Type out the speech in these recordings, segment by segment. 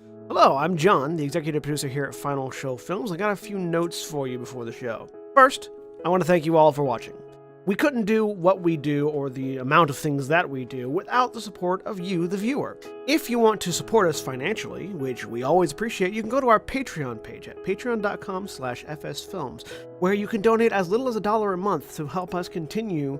Hello, I'm John, the executive producer here at Final Show Films. I got a few notes for you before the show. First, I want to thank you all for watching. We couldn't do what we do or the amount of things that we do without the support of you, the viewer. If you want to support us financially, which we always appreciate, you can go to our Patreon page at patreon.com/fsfilms, where you can donate as little as $1 a month to help us continue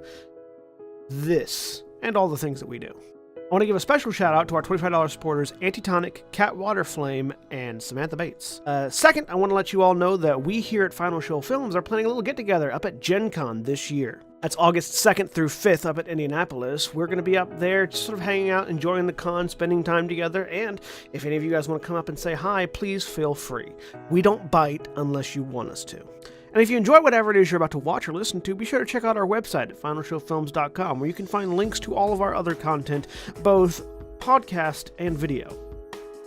this and all the things that we do. I want to give a special shout out to our $25 supporters, Antitonic, Waterflame, and Samantha Bates. Second, I want to let you all know that we here at Final Show Films are planning a little get-together up at Gen Con this year. That's August 2nd through 5th up at Indianapolis. We're going to be up there just sort of hanging out, enjoying the con, spending time together, and if any of you guys want to come up and say hi, please feel free. We don't bite unless you want us to. And if you enjoy whatever it is you're about to watch or listen to, be sure to check out our website at finalshowfilms.com, where you can find links to all of our other content, both podcast and video.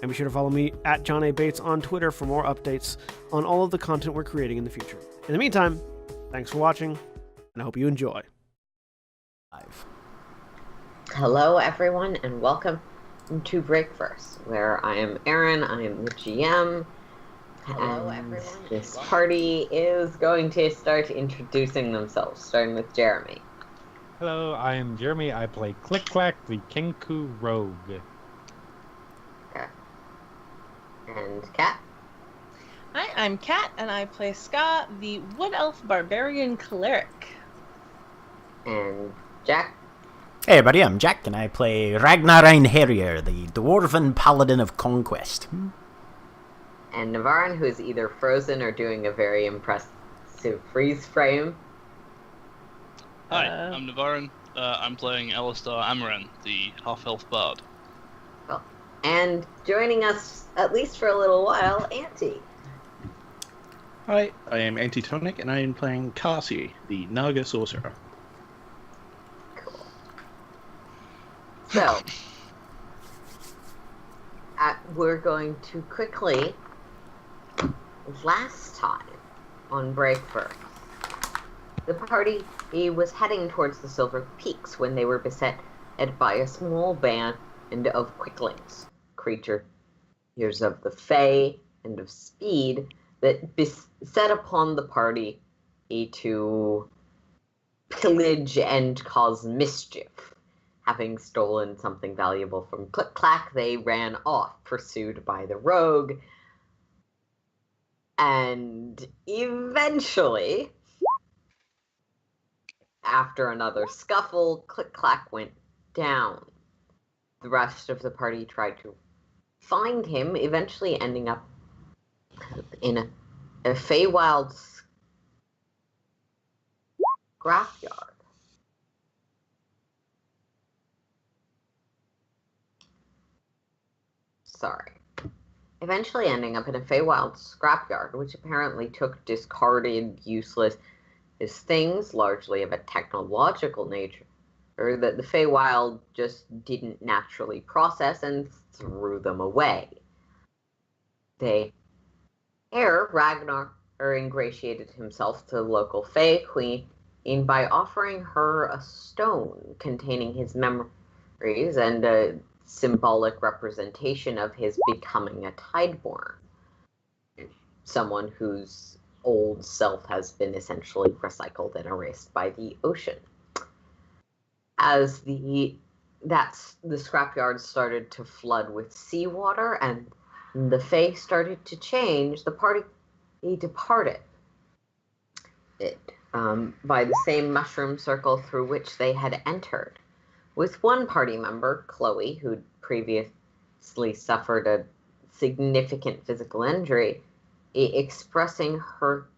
And be sure to follow me at John A. Bates on Twitter for more updates on all of the content we're creating in the future. In the meantime, thanks for watching, and I hope you enjoy. Hello, everyone, and welcome to Breakverse, where I am Aaron, I am the GM. Hello, everyone. This party is going to start introducing themselves, starting with Jeremy. Hello, I am Jeremy. I play Click Clack, the Kenku Rogue. Okay. And Kat. Hi, I'm Kat, and I play Ska, the Wood Elf Barbarian Cleric. And Jack. Hey everybody, I'm Jack, and I play Ragnar Einherjar, the Dwarven Paladin of Conquest. And Navarin, who is either frozen or doing a very impressive freeze frame. Hi, I'm Navarin. I'm playing Alistair Amaran, the half-elf bard. Well, and joining us, at least for a little while, Auntie. Hi, I am Antitonic, and I am playing Kasi, the Naga sorcerer. Cool. So, we're going to quickly... Last time on Breakverse, the party was heading towards the Silver Peaks when they were beset by a small band of quicklings, creatures of the Fey and of Speed, that beset upon the party to pillage and cause mischief. Having stolen something valuable from Click Clack, they ran off, pursued by the rogue. And eventually, after another scuffle, Click Clack went down. The rest of the party tried to find him, eventually ending up in a feywild scrapyard. Sorry. Eventually ending up in a feywild scrapyard, which apparently took discarded, useless things, largely of a technological nature, or that the feywild just didn't naturally process and threw them away. Ragnar ingratiated himself to the local Fey Queen by offering her a stone containing his memories and a symbolic representation of his becoming a Tideborn. Someone whose old self has been essentially recycled and erased by the ocean. As the scrapyard started to flood with seawater and the Fae started to change, the party departed by the same mushroom circle through which they had entered, with one party member, Chloe, who'd previously suffered a significant physical injury, expressing her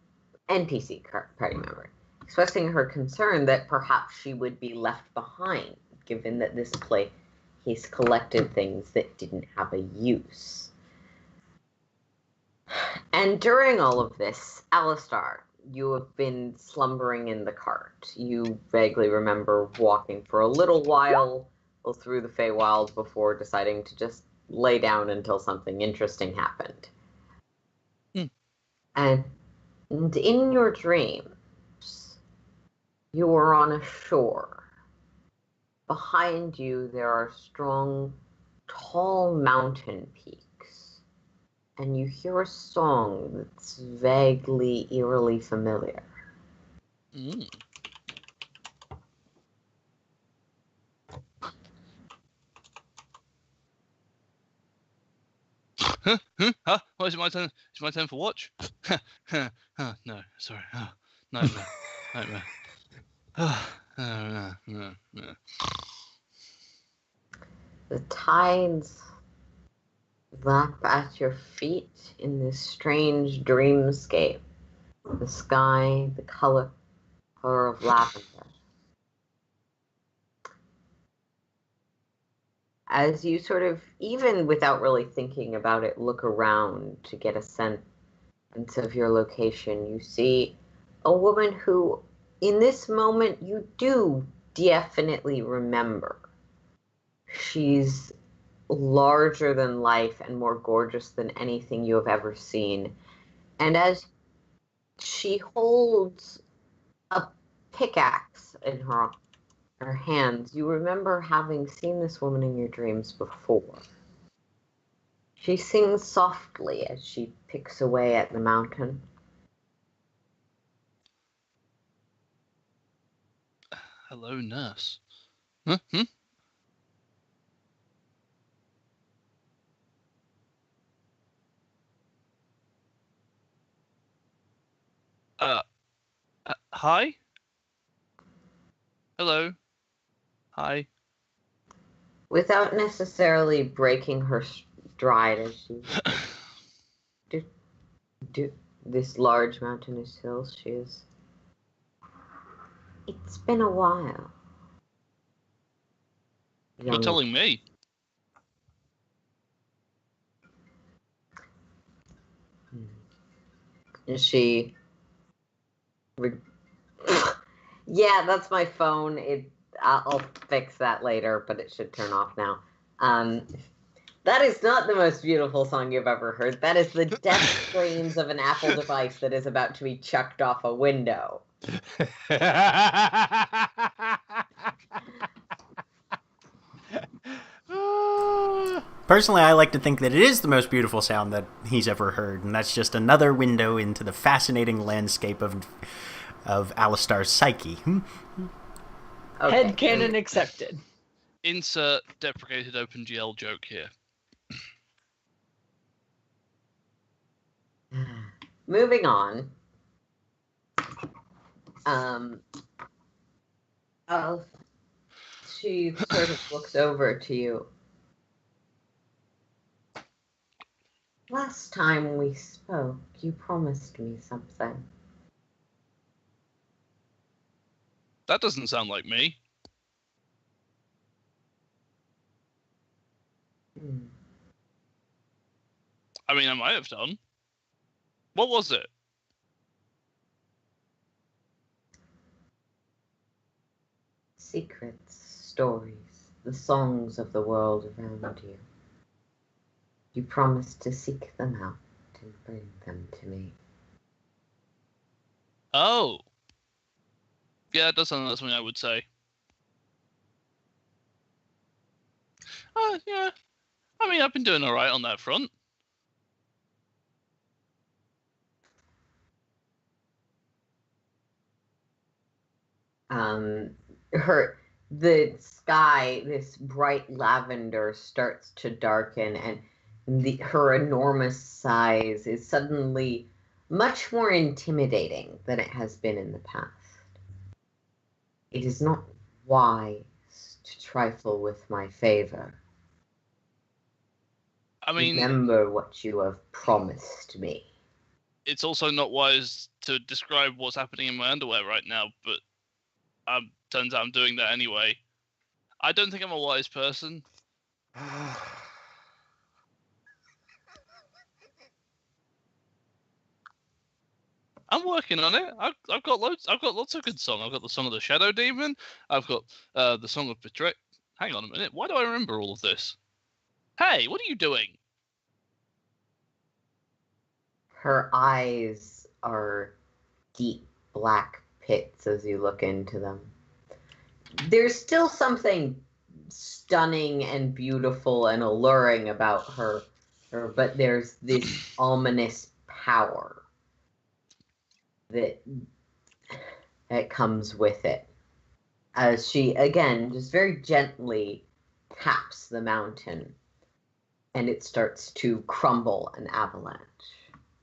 concern that perhaps she would be left behind, given that this place collected things that didn't have a use. And during all of this, Alistair, you have been slumbering in the cart. You vaguely remember walking for a little while through the Feywild before deciding to just lay down until something interesting happened. And in your dreams, you were on a shore. Behind you, there are strong, tall mountain peaks. and you hear a song that's vaguely, eerily familiar. Mm. Huh? Huh? Oh, is it my turn? Is it my turn for watch? No, sorry. Nightmare. Nightmare. No. The tides lap at your feet in this strange dreamscape. The sky, the color of lavender. As you sort of, even without really thinking about it, look around to get a sense of your location, you see a woman who, in this moment, you do definitely remember. She's larger than life and more gorgeous than anything you have ever seen. And as she holds a pickaxe in her hands, you remember having seen this woman in your dreams before. She sings softly as she picks away at the mountain. Hello, nurse. Huh? Hmm? Hi? Hello? Hi? Without necessarily breaking her stride as she this large mountainous hill, she is. It's been a while. You're telling me? And she. Yeah, that's my phone. I'll fix that later, but it should turn off now. That is not the most beautiful song you've ever heard. That is the death screams of an Apple device that is about to be chucked off a window. Personally, I like to think that it is the most beautiful sound that he's ever heard, and that's just another window into the fascinating landscape of Alistar's psyche. Okay. Headcanon accepted. Insert deprecated OpenGL joke here. Moving on. She sort of looks over to you. Last time we spoke, you promised me something. That doesn't sound like me. I mean, I might have done. What was it? Secrets, stories, the songs of the world around you. You promised to seek them out and bring them to me. Oh. Yeah, it does sound like something I would say. Yeah. I mean, I've been doing alright on that front. The sky, this bright lavender, starts to darken, and her enormous size is suddenly much more intimidating than it has been in the past. It is not wise to trifle with my favor. I mean, remember what you have promised me. It's also not wise to describe what's happening in my underwear right now, but turns out I'm doing that anyway. I don't think I'm a wise person. I'm working on it. I've got loads. I've got lots of good songs. I've got the song of the Shadow Demon. I've got the song of Betray. Hang on a minute. Why do I remember all of this? Hey, what are you doing? Her eyes are deep black pits as you look into them. There's still something stunning and beautiful and alluring about her but there's this ominous power that comes with it. As she, again, just very gently taps the mountain, and it starts to crumble an avalanche.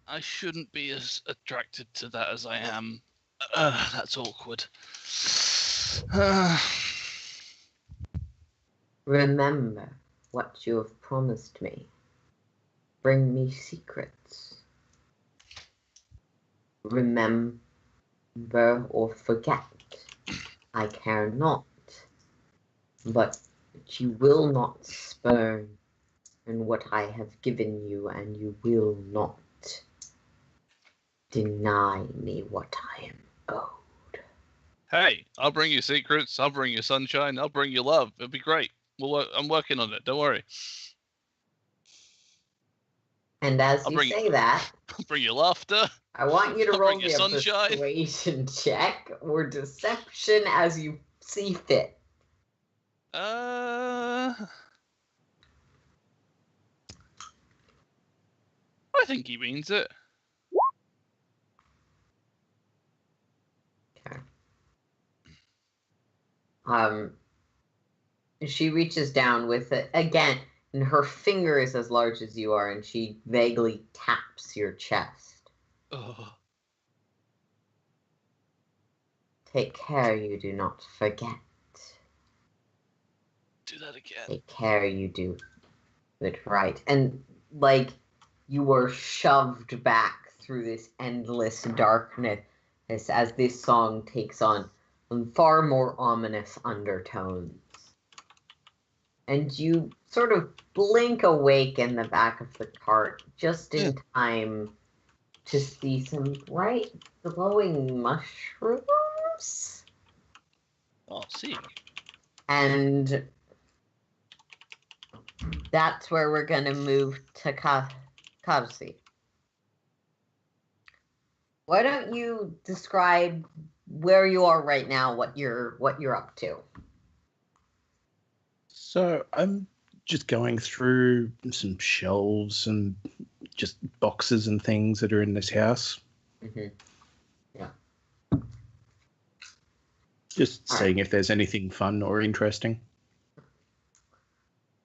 I shouldn't be as attracted to that as I am. That's awkward. Remember what you have promised me. Bring me secrets. Remember or forget. I care not. But you will not spurn in what I have given you, and you will not deny me what I am owed. Hey, I'll bring you secrets. I'll bring you sunshine. I'll bring you love. It'll be great. I'm working on it. Don't worry. And as you say that, I'll bring you laughter. I want you to I'll roll bring me you a sunshine. persuasion check or deception as you see fit. I think he means it. Okay. She reaches down with it again, and her finger is as large as you are, and she vaguely taps your chest. Ugh. Take care you do not forget. Do that again. Take care you do it right. And like you were shoved back through this endless darkness as this song takes on far more ominous undertones. And you sort of blink awake in the back of the cart just in time to see some bright glowing mushrooms. Oh, see. And that's where we're going to move to Kavsi. Why don't you describe where you are right now, what you're up to? So I'm just going through some shelves and just boxes and things that are in this house. Mm-hmm. Yeah. Just seeing if there's anything fun or interesting.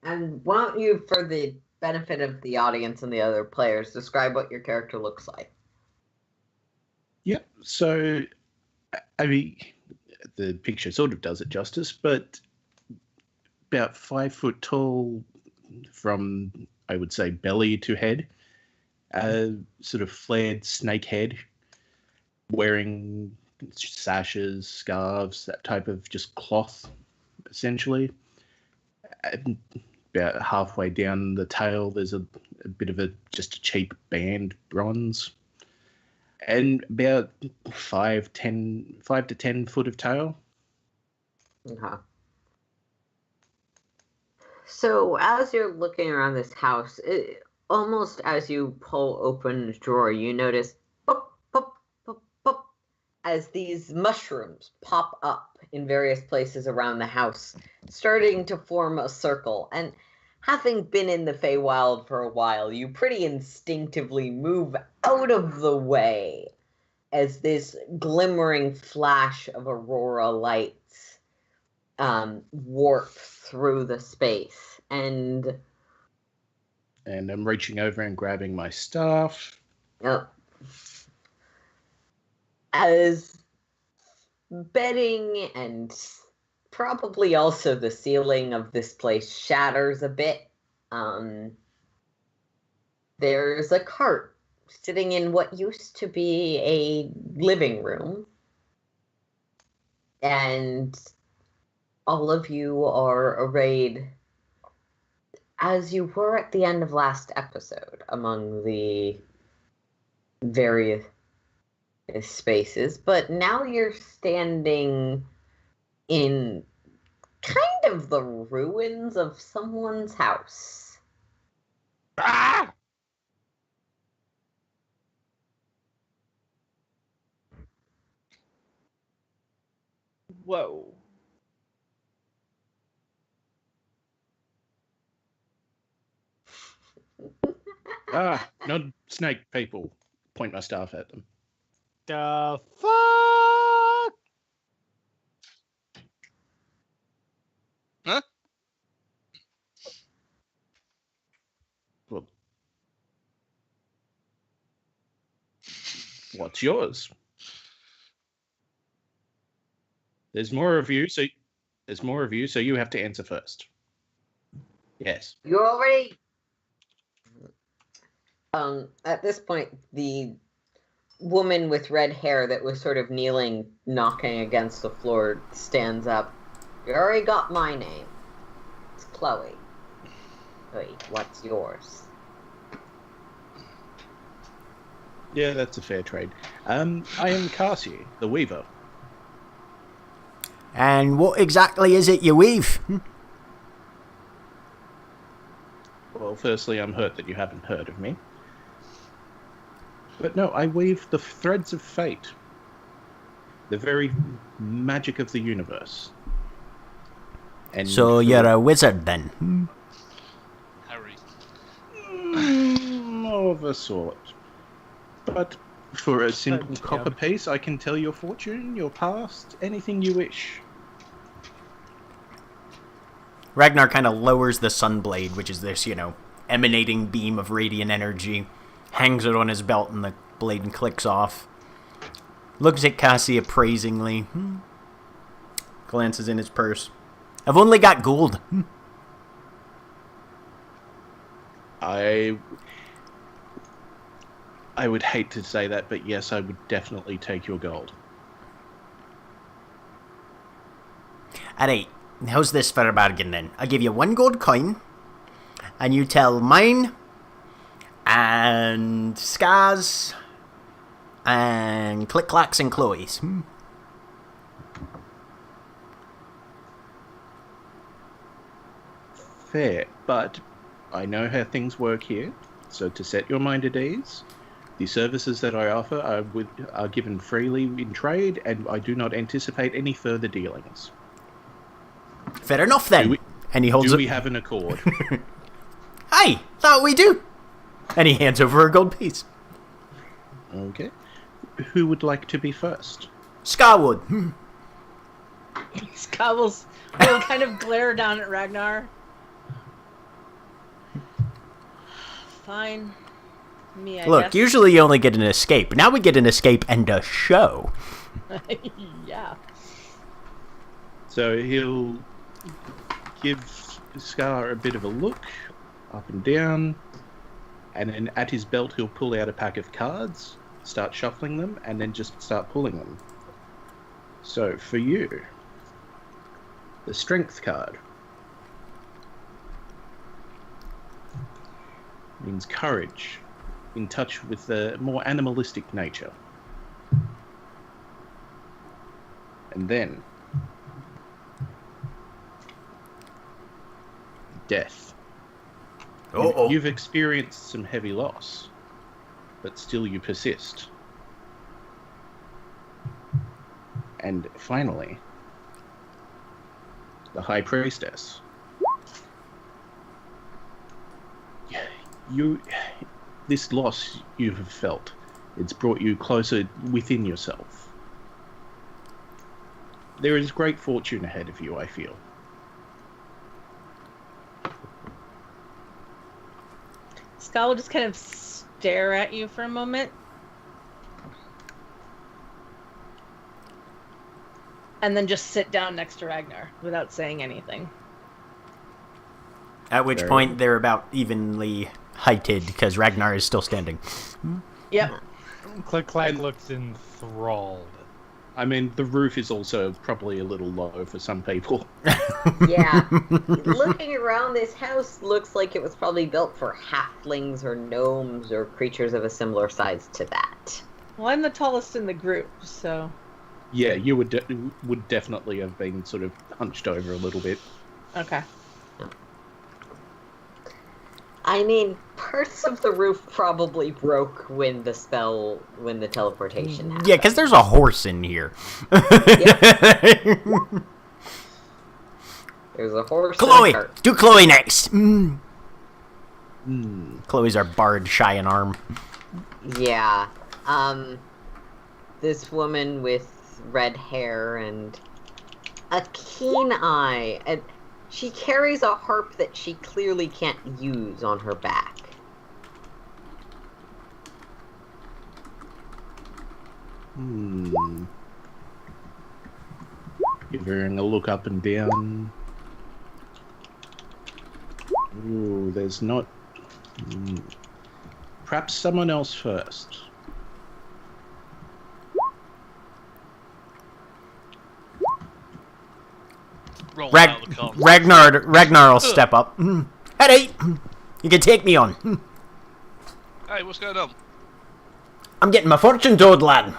And why don't you, for the benefit of the audience and the other players, describe what your character looks like? Yeah, so, I mean, the picture sort of does it justice, but about 5 foot tall from, I would say, belly to head, sort of flared snake head, wearing sashes, scarves, that type of just cloth, essentially. And about halfway down the tail, there's a bit of just a cheap band bronze. And about 5 to 10 foot of tail. Okay. So as you're looking around this house, almost as you pull open the drawer, you notice pop, pop, pop, pop, as these mushrooms pop up in various places around the house, starting to form a circle. And having been in the Feywild for a while, you pretty instinctively move out of the way as this glimmering flash of aurora lights warp through the space. And I'm reaching over and grabbing my staff. As bedding and probably also the ceiling of this place shatters a bit, there's a cart sitting in what used to be a living room. And all of you are arrayed as you were at the end of last episode among the various spaces, but now you're standing in kind of the ruins of someone's house. Ah! Whoa. Not snake people. Point my staff at them. The fuck? Huh? Well, what's yours? There's more of you, so you have to answer first. Yes. You already. At this point, the woman with red hair that was sort of kneeling, knocking against the floor, stands up. You already got my name. It's Chloe. Chloe, what's yours? Yeah, that's a fair trade. I am Cassie, the Weaver. And what exactly is it you weave? Well, firstly, I'm hurt that you haven't heard of me. But no, I weave the threads of fate. The very magic of the universe. And So you're a wizard then? Harry. Of a sort. But for a simple But, copper piece, I can tell your fortune, your past, anything you wish. Ragnar kind of lowers the sunblade, which is this, emanating beam of radiant energy, hangs it on his belt, and the blade clicks off. Looks at Cassie appraisingly. Glances in his purse. I've only got gold. I would hate to say that, but yes, I would definitely take your gold. Alright, how's this for a bargain then? I'll give you 1 gold coin, and you tell mine, and Scar's, and Click-Clack's and Chloe's. Fair, but I know how things work here, so to set your mind at ease, the services that I offer are given freely in trade, and I do not anticipate any further dealings. Fair enough then. And he holds Do it. we have an accord? Aye, that we do. And he hands over a gold piece. Okay. Who would like to be first? Scarwood. Scott will kind of glare down at Ragnar. Fine. Me, I Look, guess. usually you only get an escape. Now we get an escape and a show. Yeah. So he'll give Scar a bit of a look, up and down, and then at his belt he'll pull out a pack of cards, start shuffling them, and then just start pulling them. So for you, the Strength card means courage, in touch with the more animalistic nature. And then death. Uh-oh. You've experienced some heavy loss, but still you persist. And finally, the High Priestess. This loss you have felt, it's brought you closer within yourself. There is great fortune ahead of you, I feel. Scott will just kind of stare at you for a moment. And then just sit down next to Ragnar without saying anything. At which Very point they're about evenly heighted because Ragnar is still standing. Yep. Click-Clack looks enthralled. I mean, the roof is also probably a little low for some people. Yeah. Looking around, this house looks like it was probably built for halflings or gnomes or creatures of a similar size to that. Well, I'm the tallest in the group, so... Yeah, you would definitely have been sort of hunched over a little bit. Okay. I mean, parts of the roof probably broke when the teleportation happened. Yeah, because there's a horse in here. There's a horse Chloe! and a cart. Do Chloe next! Chloe's our bard, shy in arm. Yeah. This woman with red hair and a keen eye. And she carries a harp that she clearly can't use on her back. Giving a look up and down. Ooh, there's not... Perhaps someone else first. Roll out the cards. Ragnar will step up. Hey, you can take me on. Hey, what's going on? I'm getting my fortune told, lad.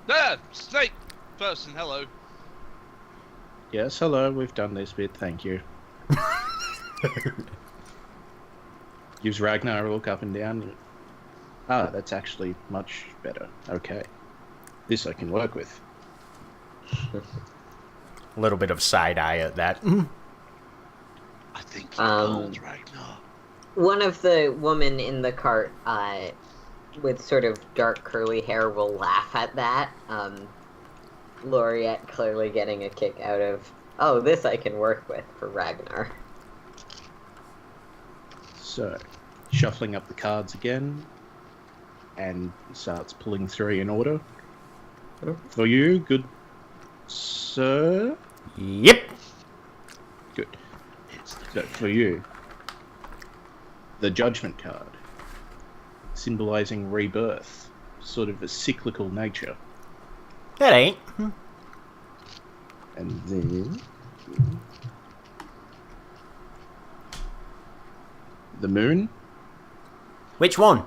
There, snake person. Hello. Yes, hello, we've done this bit, thank you. Gives Ragnar a look up and down. Ah, that's actually much better. Okay. This I can work with. A little bit of side eye at that. I think you're old, Ragnar. One of the women in the cart, with sort of dark curly hair, will laugh at that. Laureate clearly getting a kick out of, oh, this I can work with for Ragnar. So, shuffling up the cards again, and starts pulling 3 in order. For you, good sir. Yep. Good. So, for you, the Judgment card, symbolizing rebirth, sort of a cyclical nature. That ain't. And then the moon. Which one?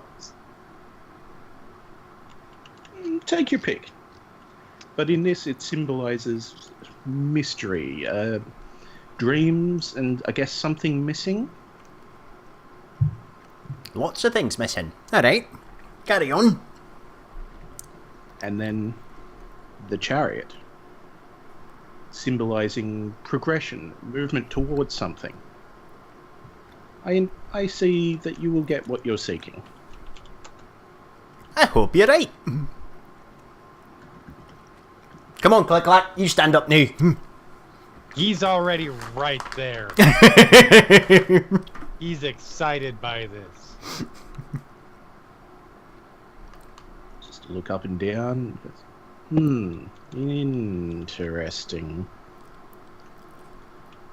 Take your pick. But in this, it symbolizes mystery, dreams, and I guess something missing. Lots of things missing. That ain't. Carry on. And then the chariot, symbolizing progression, movement towards something. I see that you will get what you're seeking. I hope you're right. Come on, Click Clack, you stand up now. He's already right there. He's excited by this. Just look up and down. Interesting.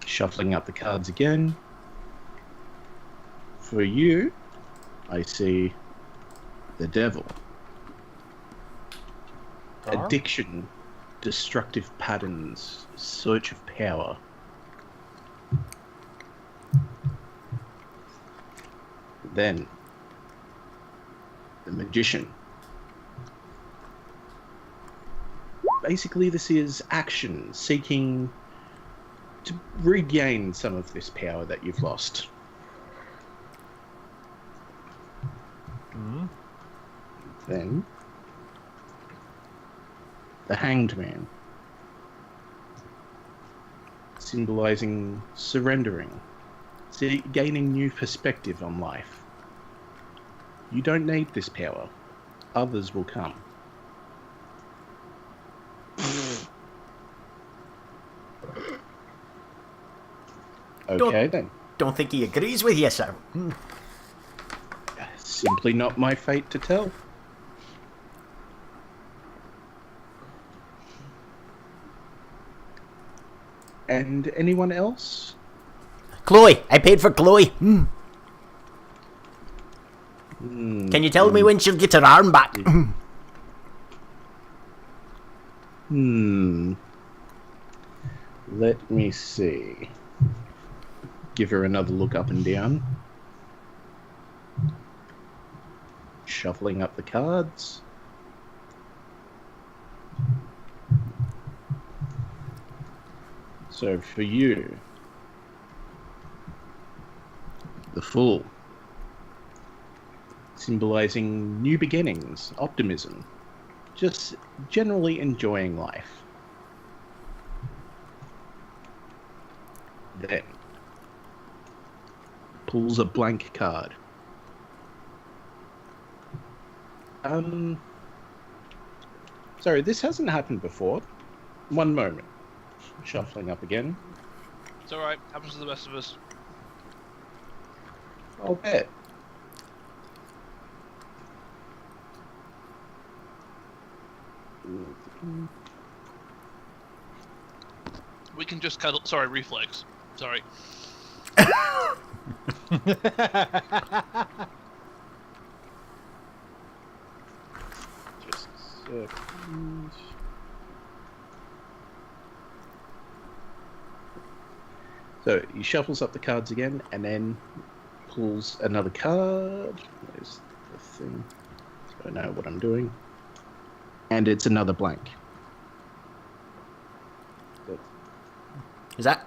Shuffling up the cards again. For you, I see the devil. Gar? Addiction, destructive patterns, search of power. Then, the magician. Basically, this is action, seeking to regain some of this power that you've lost. Then, the Hanged Man, symbolizing surrendering, gaining new perspective on life. You don't need this power. Others will come. Okay, then. Don't think he agrees with you, sir. Simply not my fate to tell. And anyone else? Chloe, I paid for Chloe. Can you tell me when she'll get her arm back? Let me see. Give her another look up and down. Shuffling up the cards. So for you, the Fool, symbolizing new beginnings, optimism, just generally enjoying life. Then, pulls a blank card. Sorry, this hasn't happened before. One moment. Shuffling up again. It's alright. Happens to the best of us. I'll bet. We can just cuddle. Sorry, reflex. Sorry. Just a second. So he shuffles up the cards again and then pulls another card. Where's the thing? So I know what I'm doing. And it's another blank. Is that?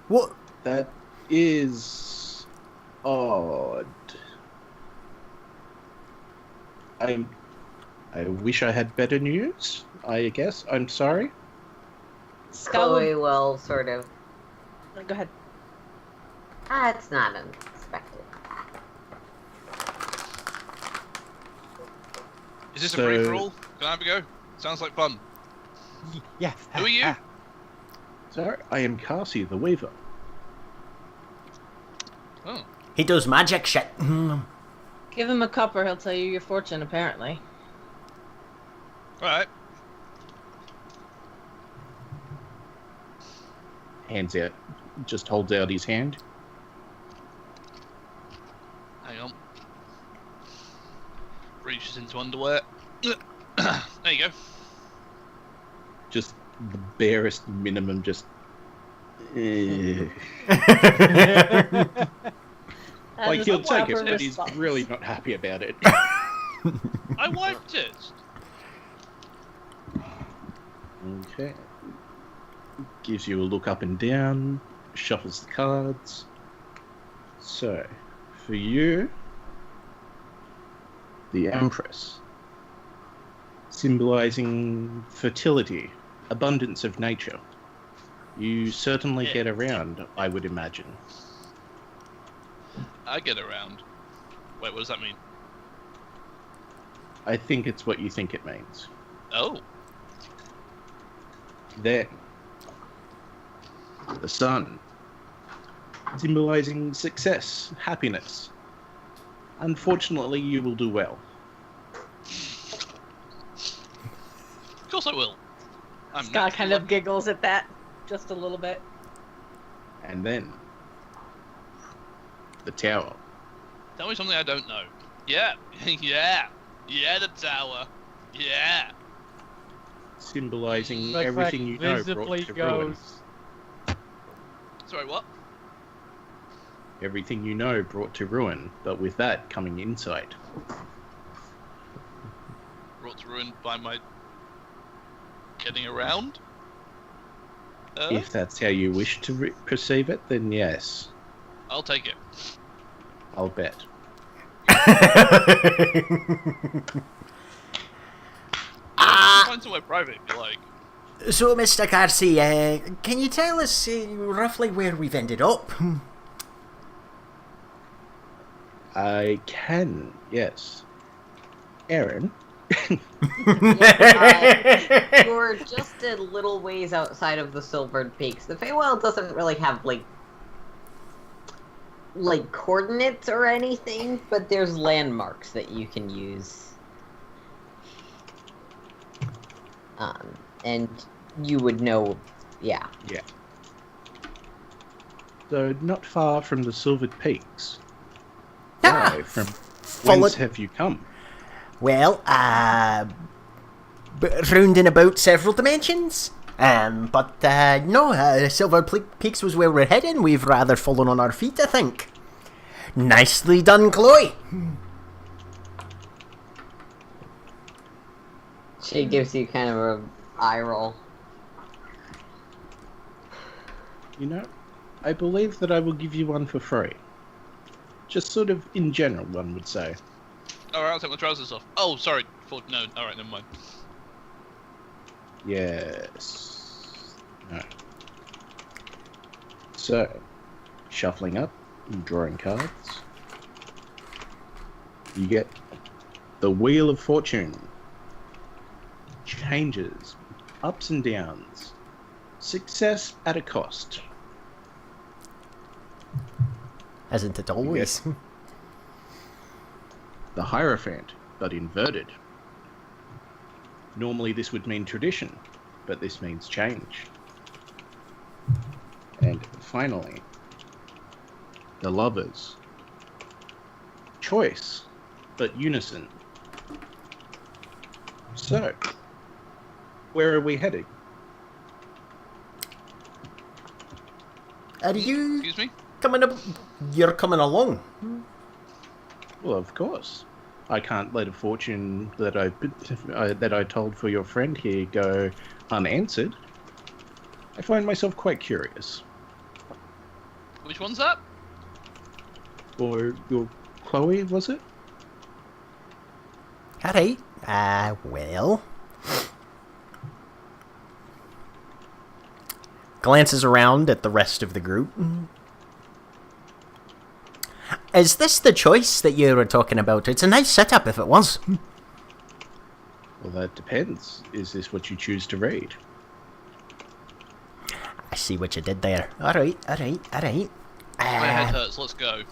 What? That is odd. I wish I had better news, I guess. I'm sorry. Chloe will sort of. Go ahead. It's not unexpected. Is this a So- free for all? Can I have a go? Sounds like fun. Yes. Who are you? Sorry, I am Cassie the Weaver. Oh. He does magic shit. Give him a cup or he'll tell you your fortune, apparently. Alright. Hands out. Just holds out his hand. Hang on. Reaches into underwear. There you go. Just the barest minimum, just... That like, is he'll a take it, proper but he's response. really not happy about it. I wiped it. Okay. Gives you a look up and down, shuffles the cards. So, for you, the Empress, symbolizing fertility, abundance of nature. You certainly get around, I would imagine. I get around. Wait, what does that mean? I think it's what you think it means. Oh. Then, the sun, symbolizing success, happiness. Unfortunately, you will do well. Of course I will. I'm Scott kind naturally of giggles at that just a little bit. And then, the tower. Tell me something I don't know. Yeah. Yeah. Yeah, the tower. Yeah. Symbolizing Like everything you know brought visibly to ruin. goes. Sorry, what? Everything you know brought to ruin, but with that coming insight. Brought to ruin by my getting around? If that's how you wish to perceive it, then yes, I'll take it. I'll bet. Find somewhere private if you like. So, Mr. Carsey, can you tell us roughly where we've ended up? I can, yes. Aaron? You're just a little ways outside of the Silvered Peaks. The Feywild doesn't really have like coordinates or anything, but there's landmarks that you can use. And you would know, yeah. Yeah. So, not far from the Silvered Peaks. Ah, Why? From follow- whence have you come? Well, round and about several dimensions. But no, Silver Peaks was where we're heading. We've rather fallen on our feet, I think. Nicely done, Chloe. She gives you kind of a eye roll. You know, I believe that I will give you one for free. Just sort of in general, one would say. Alright, I'll take my trousers off. Oh, sorry. No, alright, never mind. Yes. No. So, shuffling up, Drawing cards. You get the Wheel of Fortune. Changes, ups and downs. Success at a cost. Isn't it always? The Hierophant, but inverted. Normally this would mean tradition, but this means change. And finally, the Lovers. Choice, but unison. So, where are we heading? Are you Excuse me? coming up? You're coming along. Well, of course. I can't let a fortune that I told for your friend here go unanswered. I find myself quite curious. Which one's that? Or your Chloe, was it? Alright. Well. Glances around at the rest of the group. Is this the choice that you were talking about? It's a nice setup if it was. Well, that depends. Is this what you choose to read? I see what you did there. Alright. My head hurts. Let's go.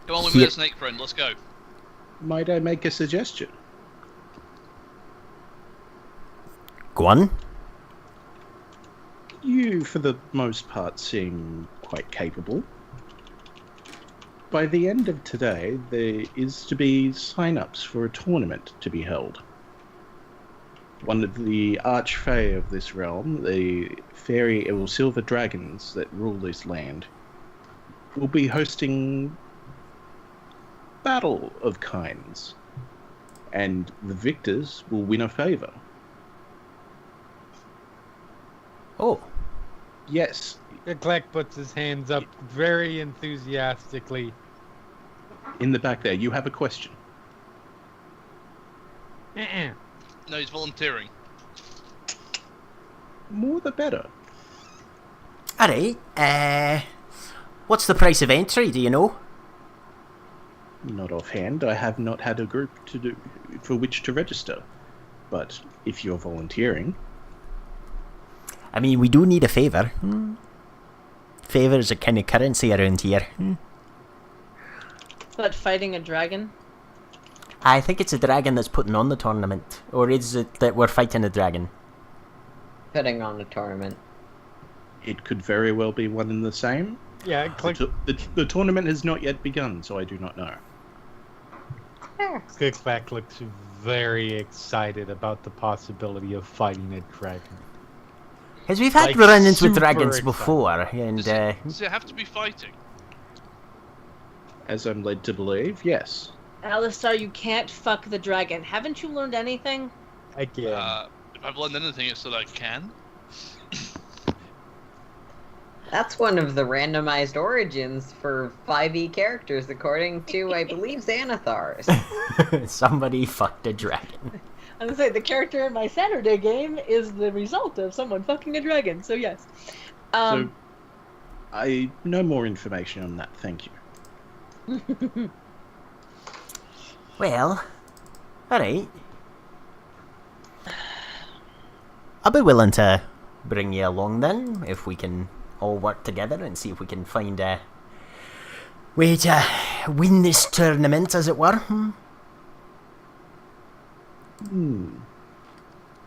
Come on, we made a snake friend. Let's go. Might I make a suggestion? Go on. You, for the most part, seem quite capable. By the end of today, there is to be sign-ups for a tournament to be held. One of the archfey of this realm, the fairy or silver dragons that rule this land, will be hosting battle of kinds, and the victors will win a favor. Oh. Yes, Clack puts his hands up very enthusiastically. in the back there, you have a question. No, he's volunteering. More the better. Alright. What's the price of entry, do you know? Not offhand, I have not had a group for which to register. But if you're volunteering, I mean, we do need a favour. Favour is a kind of currency around here. But fighting a dragon? I think it's a dragon that's putting on the tournament. Or is it that we're fighting a dragon? Putting on a tournament. it could very well be one and the same. Yeah, Click The tournament has not yet begun, so I do not know. Clack looks very excited about the possibility of fighting a dragon. Because we've had Like, run-ins with super dragons excited. before, and Does it have to be fighting? As I'm led to believe, yes. Alistar, you can't fuck the dragon. Haven't you learned anything? Again. If I've learned anything, it's that I can. That's one of the randomized origins for 5e characters, according to, I believe, Xanathar's. somebody fucked a dragon. I was gonna say, the character in my Saturday game is the result of someone fucking a dragon, so yes. So, I no more information on that, thank you. Well, alright. I'll be willing to bring you along then, if we can all work together and see if we can find a way to win this tournament, as it were.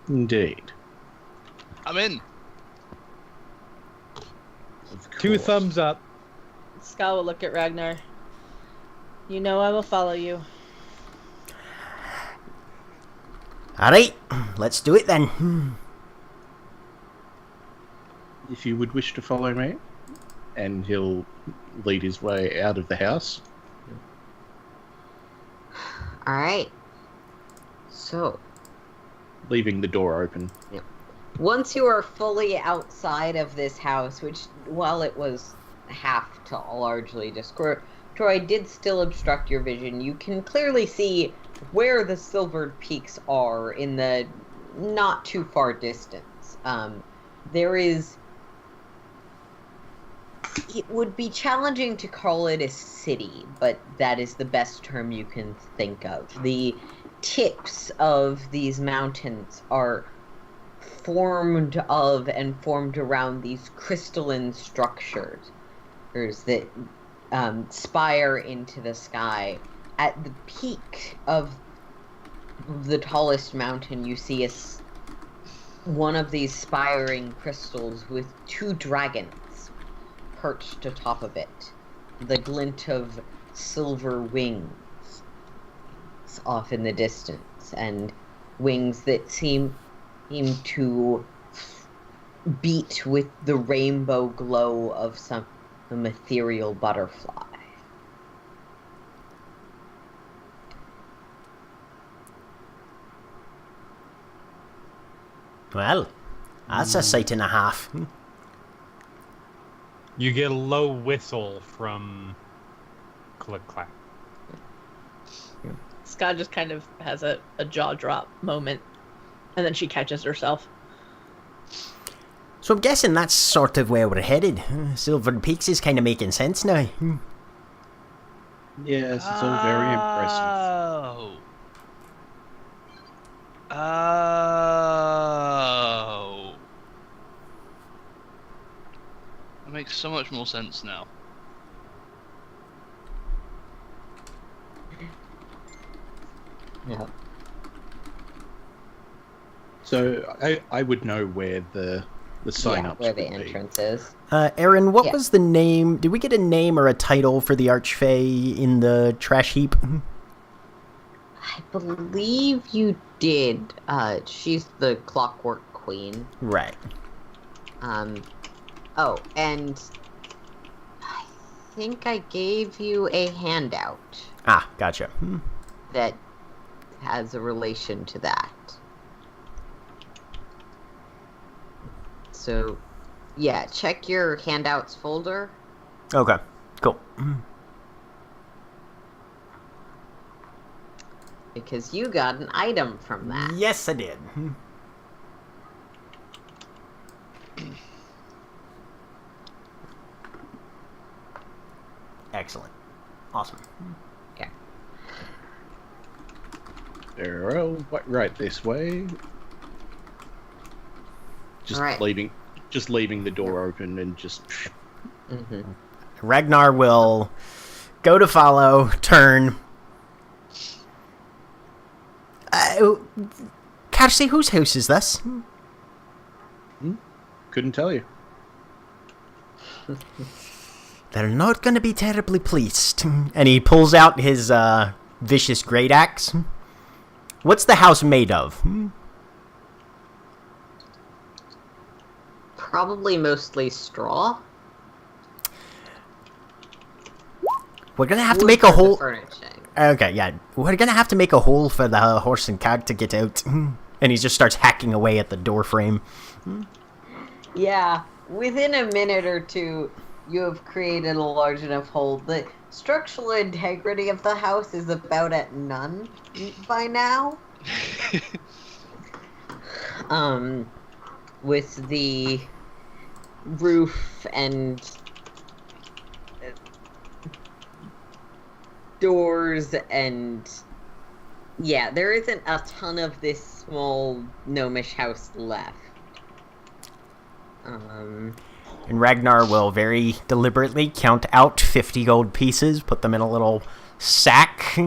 Indeed. I'm in. Of 2 course. thumbs up. Ska will look at Ragnar. You know I will follow you. Alright, let's do it then. If you would wish to follow me, and he'll lead his way out of the house. Alright. So, Leaving the door open. once you are fully outside of this house, which, while it was half to largely destroyed, did still obstruct your vision, you can clearly see where the silvered peaks are in the not too far distance. there is... It would be challenging to call it a city, but that is the best term you can think of. The tips of these mountains are formed of and formed around these crystalline structures that spire into the sky. At the peak of the tallest mountain, you see one of these spiring crystals with 2 dragons perched atop of it. The glint of silver wings off in the distance, and wings that seem to beat with the rainbow glow of some ethereal butterfly. Well, that's a sight and a half. You get a low whistle from Click Clack. Scott just kind of has a jaw drop moment, and then she catches herself. So I'm guessing that's sort of where we're headed. Silver Peaks is kind of making sense now. Yes, it's all very impressive. Oh. That makes so much more sense now. Yeah. So I would know where the sign-ups where the would be. entrance is. Aaron, what Yeah. was the name? Did we get a name or a title for the Archfey in the trash heap? I believe you did. She's the Clockwork Queen. Right. Oh, and I think I gave you a handout Ah, gotcha. that has a relation to that. So, yeah, check your handouts folder. Okay, cool. Because you got an item from that. Yes, I did. Excellent. Awesome. Yeah. Very well, right this way. Just Alright. leaving the door open and just. Mm-hmm. Ragnar will go to follow, turn. Carsey, whose house is this? Couldn't tell you. They're not going to be terribly pleased. And he pulls out his vicious great axe. What's the house made of? Probably mostly straw. We're going to have to Wood make a for the hole. furnishing. Okay, yeah. We're going to have to make a hole for the horse and cart to get out. And he just starts hacking away at the door frame. Yeah, within a minute or two, you have created a large enough hole. The structural integrity of the house is about at none by now. With the roof and doors and yeah, there isn't a ton of this small gnomish house left. And Ragnar will very deliberately count out 50 gold pieces, put them in a little sack.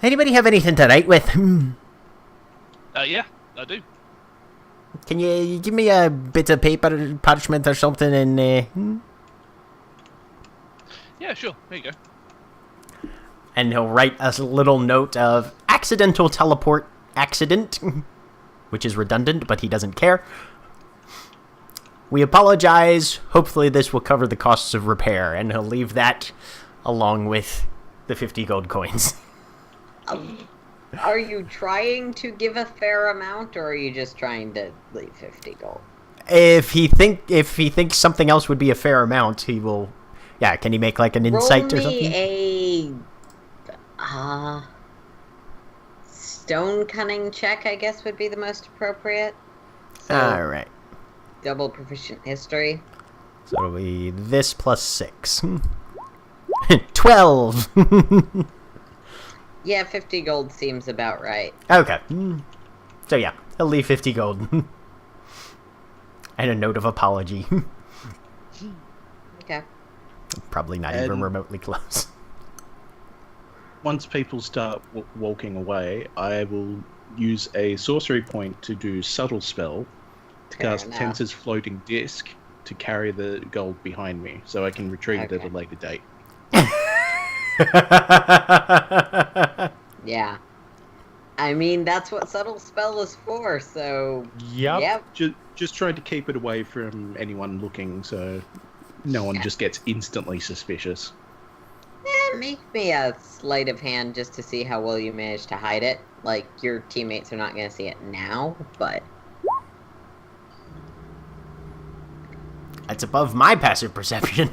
Anybody have anything to write with? Yeah, I do. Can you give me a bit of paper, parchment or something, and Yeah, sure. There you go. and he'll write a little note of accidental teleport accident, which is redundant, but he doesn't care. We apologize. Hopefully this will cover the costs of repair, and he'll leave that along with the 50 gold coins. Are you trying to give a fair amount, or are you just trying to leave 50 gold? If he thinks something else would be a fair amount, he will. Yeah, can he make like an insight or something? Roll me a stone cunning check, I guess would be the most appropriate. So, All right. double proficient history. So it'll be this plus 6. 12! Yeah, 50 gold seems about right. Okay. So yeah, he'll leave 50 gold. And a note of apology. Okay. Probably not even remotely close. Once people start walking away, I will use a sorcery point to do subtle spell to Fair cast enough. Tensor's floating disc to carry the gold behind me, so I can retrieve it at a Okay. later date. Yeah. I mean, that's what subtle spell is for, so... Yep. Yep. Just trying to keep it away from anyone looking, so no one just gets instantly suspicious. Make me a sleight of hand just to see how well you manage to hide it. Like, your teammates are not going to see it now, but... That's above my passive perception.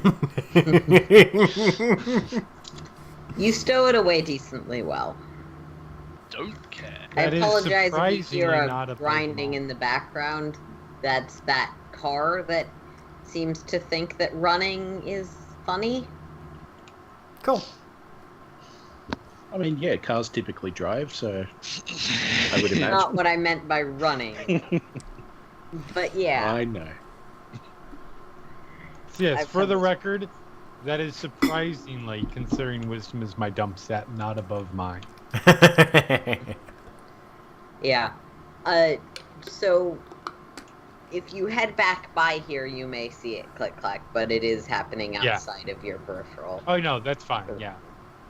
You stow it away decently well. Don't care. I That is apologize if you hear surprisingly a not above grinding mine. in the background. That's that car that seems to think that running is funny. Cool. I mean, yeah, cars typically drive, so I would imagine. Not what I meant by running. But yeah. I know. So yes, I've for had the this- record, that is surprisingly, considering wisdom is my dump stat, not above mine. Yeah. So if you head back by here, you may see it click clack, but it is happening Yeah. outside of your peripheral. Oh no, that's fine. Yeah.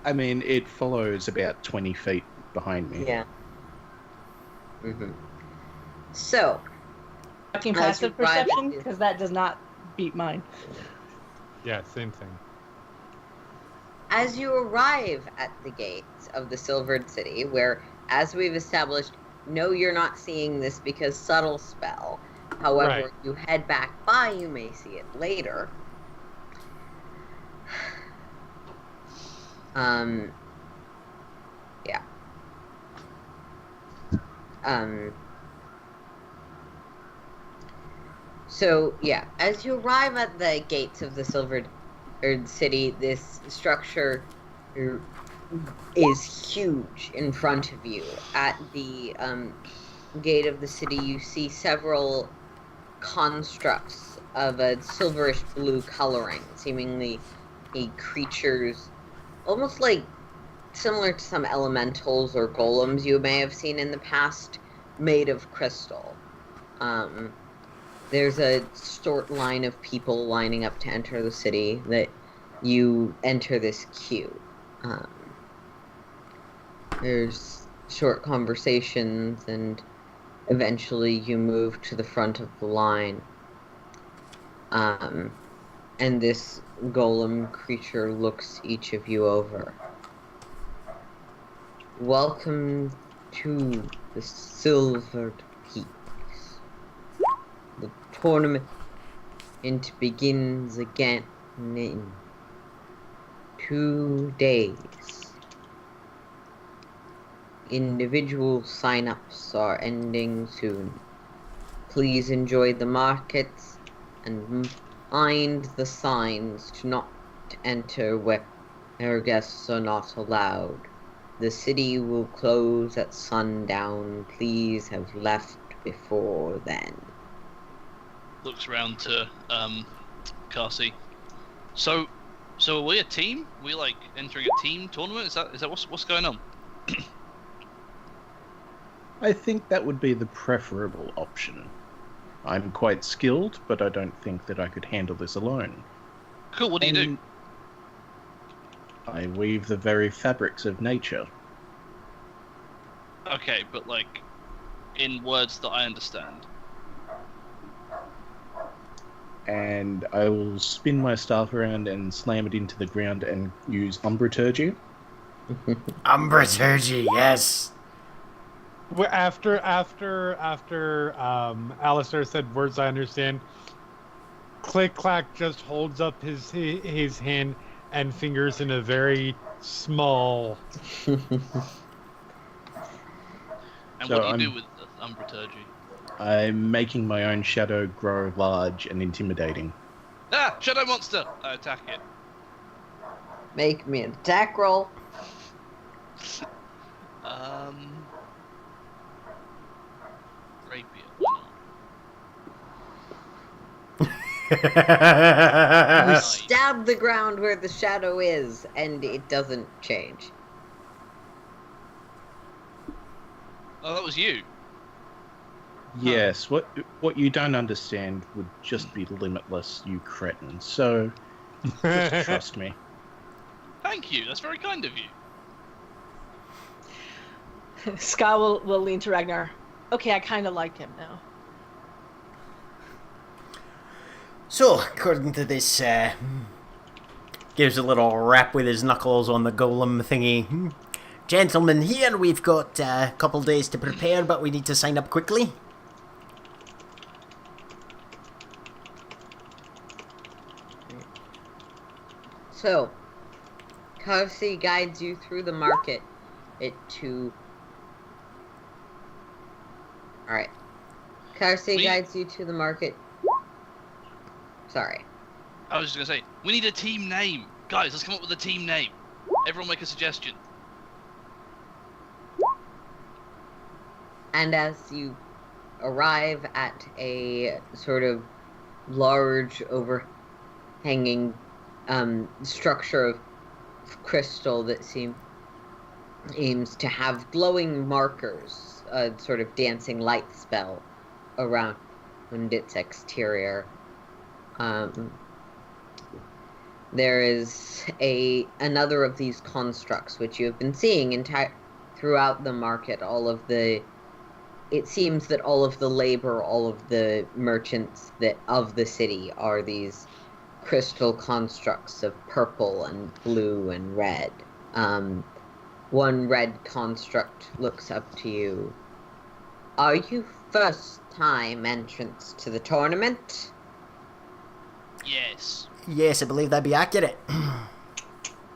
I mean, it follows about 20 feet behind me. Yeah. So, Fucking As passive you drive perception, into- because that does not beat mine. Yeah, same thing. as you arrive at the gates of the Silvered City, where, as we've established, no, you're not seeing this because subtle spell. However, Right. you head back by, you may see it later. Yeah. So, yeah, as you arrive at the gates of the Silvered City, this structure is huge in front of you. At the gate of the city, you see several constructs of a silverish blue coloring, seemingly creatures almost like similar to some elementals or golems you may have seen in the past, made of crystal. There's a short line of people lining up to enter the city that you enter this queue. There's short conversations, and eventually you move to the front of the line. And this golem creature looks each of you over. Welcome to the Silvered Peaks. The tournament begins again in 2 days. Individual sign-ups are ending soon. Please enjoy the markets and mind the signs to not enter where guests are not allowed. The city will close at sundown. Please have left before then. Looks round to Carsey. So are we a team? We like entering a team tournament? Is that what's going on? I think that would be the preferable option. I'm quite skilled, but I don't think that I could handle this alone. Cool. What do you do? And I weave the very fabrics of nature. Okay, but like in words that I understand. And I will spin my staff around and slam it into the ground and use Umbraturgy. Umbraturgy, yes. Well, after Alistair said words I understand, Click Clack just holds up his hand and fingers in a very small. And So what do you I'm- do with the Umbraturgy? I'm making my own shadow grow large and intimidating. Ah, shadow monster! I attack it. Make me an attack roll. Rapier. Why You not? stab the ground where the shadow is, and it doesn't change. Oh, that was you. Yes, what you don't understand would just be limitless, you cretin. So, just trust me. Thank you. That's very kind of you. Ska will lean to Ragnar. Okay, I kind of like him now. So, according to this, gives a little rap with his knuckles on the golem thingy. Gentlemen, here we've got a couple days to prepare, but we need to sign up quickly. So, Kelsey guides you through the market. Alright. Kelsey guides you to the market. Sorry. I was just gonna say, we need a team name. Guys, let's come up with a team name. Everyone make a suggestion. And as you arrive at a sort of large overhanging structure of crystal that seems to have glowing markers, a sort of dancing light spell around its exterior. There is another of these constructs which you have been seeing throughout the market. It seems that all of the labor, all of the merchants of the city are these crystal constructs of purple and blue and red. One red construct looks up to you. Are you first-time entrants to the tournament? Yes. Yes, I believe that'd be accurate.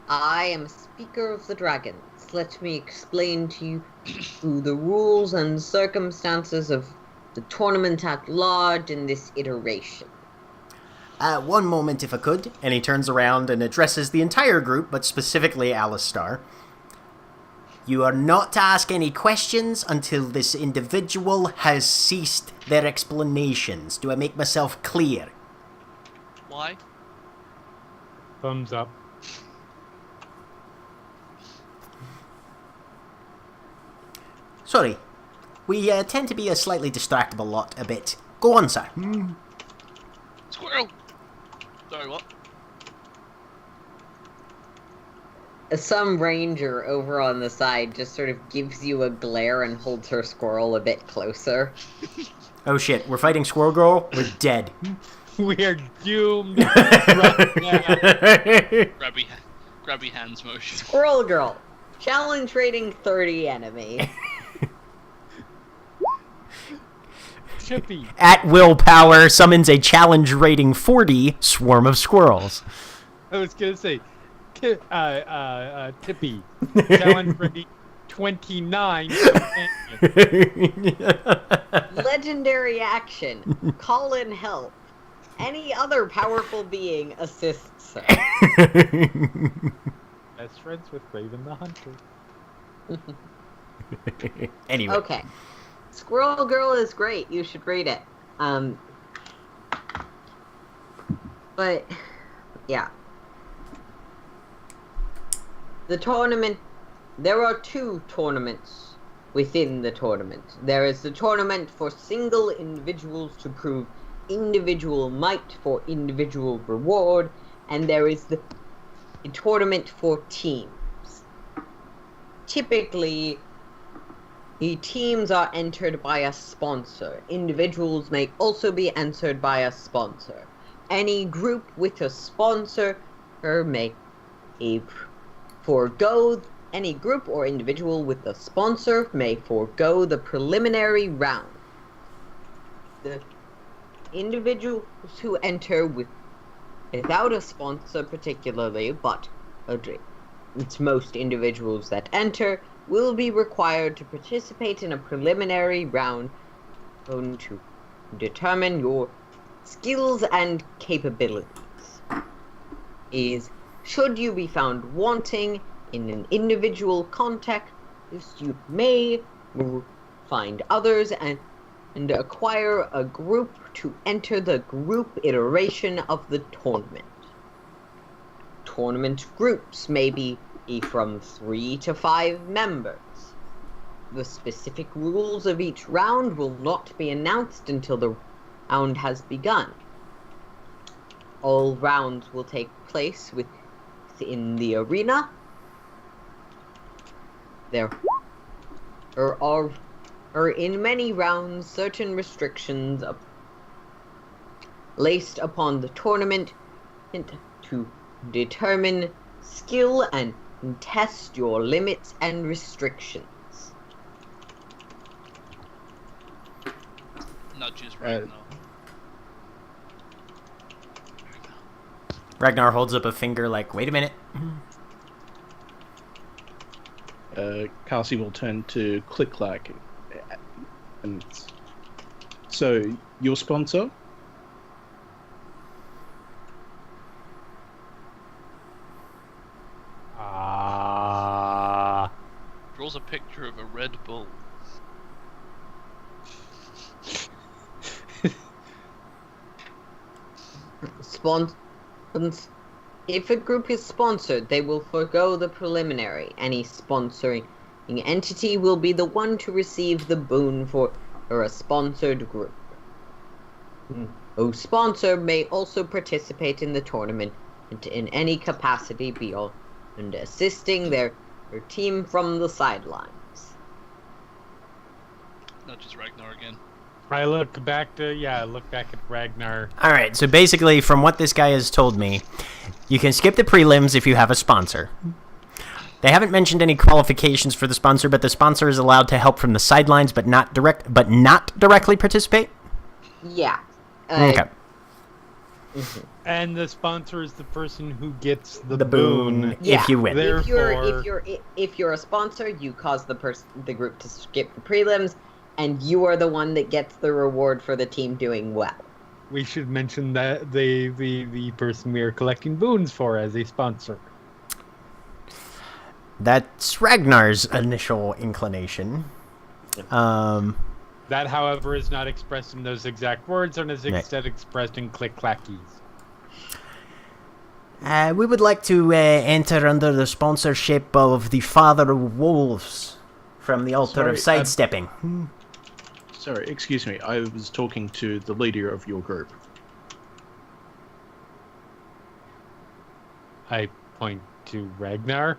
I am Speaker of the Dragons. Let me explain to you the rules and circumstances of the tournament at large in this iteration. One moment, if I could. And he turns around and addresses the entire group, but specifically Alistar. You are not to ask any questions until this individual has ceased their explanations. Do I make myself clear? Why? Thumbs up. Sorry. We tend to be a slightly distractible lot, a bit. Go on, sir. Squirrel! Sorry, what? Some ranger over on the side just sort of gives you a glare and holds her squirrel a bit closer. Oh shit, we're fighting Squirrel Girl? We're dead. We are doomed right now. Grabby hands motion. Squirrel girl, challenge rating 30 enemy. Chippy. At willpower summons a challenge rating 40 swarm of squirrels. I was gonna say, Tippy. Challenge ready 29. Legendary action. Call in help. Any other powerful being assists her. Best friends with Raven the Hunter. Anyway. Okay. Squirrel Girl is great. You should read it. But, yeah. The tournament... There are 2 tournaments within the tournament. There is the tournament for single individuals to prove individual might for individual reward, and there is the tournament for teams. Typically, the teams are entered by a sponsor. Individuals may also be entered by a sponsor. Any group with a sponsor may forego. Any group or individual with a sponsor may forego the preliminary round. The individuals who enter without a sponsor particularly, but it's most individuals that enter, will be required to participate in a preliminary round going to determine your skills and capabilities. Is should you be found wanting in an individual context, you may find others and acquire a group to enter the group iteration of the tournament. Tournament groups may be from 3 to 5 members. The specific rules of each round will not be announced until the round has begun. All rounds will take place within the arena. There are in many rounds certain restrictions placed upon the tournament to determine skill and test your limits and restrictions. Nudges right now. Ragnar holds up a finger like, wait a minute. Kelsey will turn to Click Clack. And so, your sponsor? Draws a picture of a Red Bull. If a group is sponsored, they will forego the preliminary. Any sponsoring entity will be the one to receive the boon for a sponsored group. A sponsor may also participate in the tournament in any capacity beyond and assisting their team from the sidelines. Nudges Ragnar again. I look back at Ragnar. All right, so basically, from what this guy has told me, you can skip the prelims if you have a sponsor. They haven't mentioned any qualifications for the sponsor, but the sponsor is allowed to help from the sidelines, but not directly participate. Yeah. Okay. Mm-hmm. And the sponsor is the person who gets the boon, Yeah. if you win. If you're a sponsor, you cause the group to skip the prelims, and you are the one that gets the reward for the team doing well. We should mention that the person we are collecting boons for as a sponsor. That's Ragnar's initial inclination. That, however, is not expressed in those exact words and is instead expressed in click-clackies. We would like to enter under the sponsorship of the Father of Wolves from the Altar of Sidestepping. Sorry, excuse me. I was talking to the leader of your group. I point to Ragnar.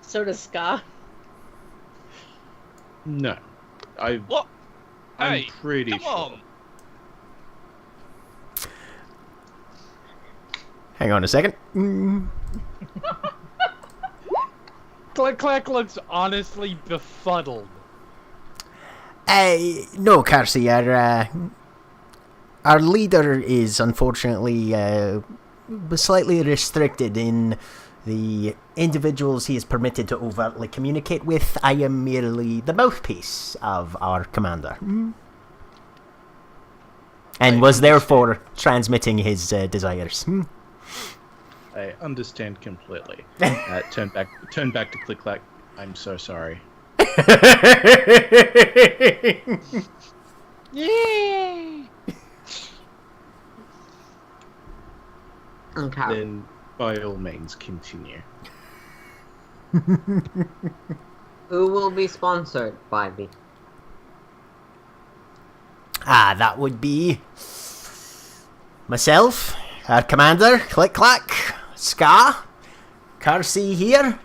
So does Ska. No. What? I'm Hey, pretty come sure. on. Hang on a second. Click-clack looks honestly befuddled. No, Carsey, our leader is unfortunately slightly restricted in the individuals he is permitted to overtly communicate with. I am merely the mouthpiece of our commander. And was therefore transmitting his desires. I understand completely. Turn back to Click Clack. I'm so sorry. Yay! Okay. Then, by all means, continue. Who will be sponsored by me? That would be myself, our commander, Click Clack, Ska, Carsey here.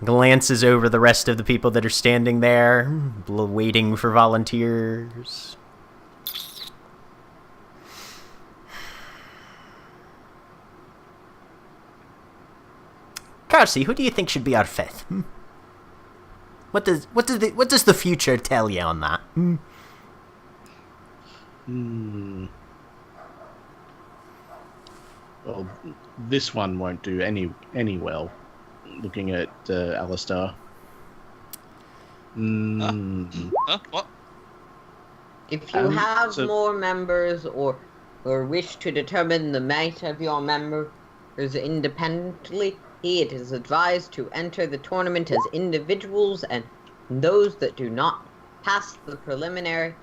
Glances over the rest of the people that are standing there, waiting for volunteers. Carsey, who do you think should be our fifth? What does the future tell you on that? Well, this one won't do any well. Looking at Alistair. Huh? What? If you have so- more members or wish to determine the might of your members independently, it is advised to enter the tournament as individuals, and those that do not pass the preliminary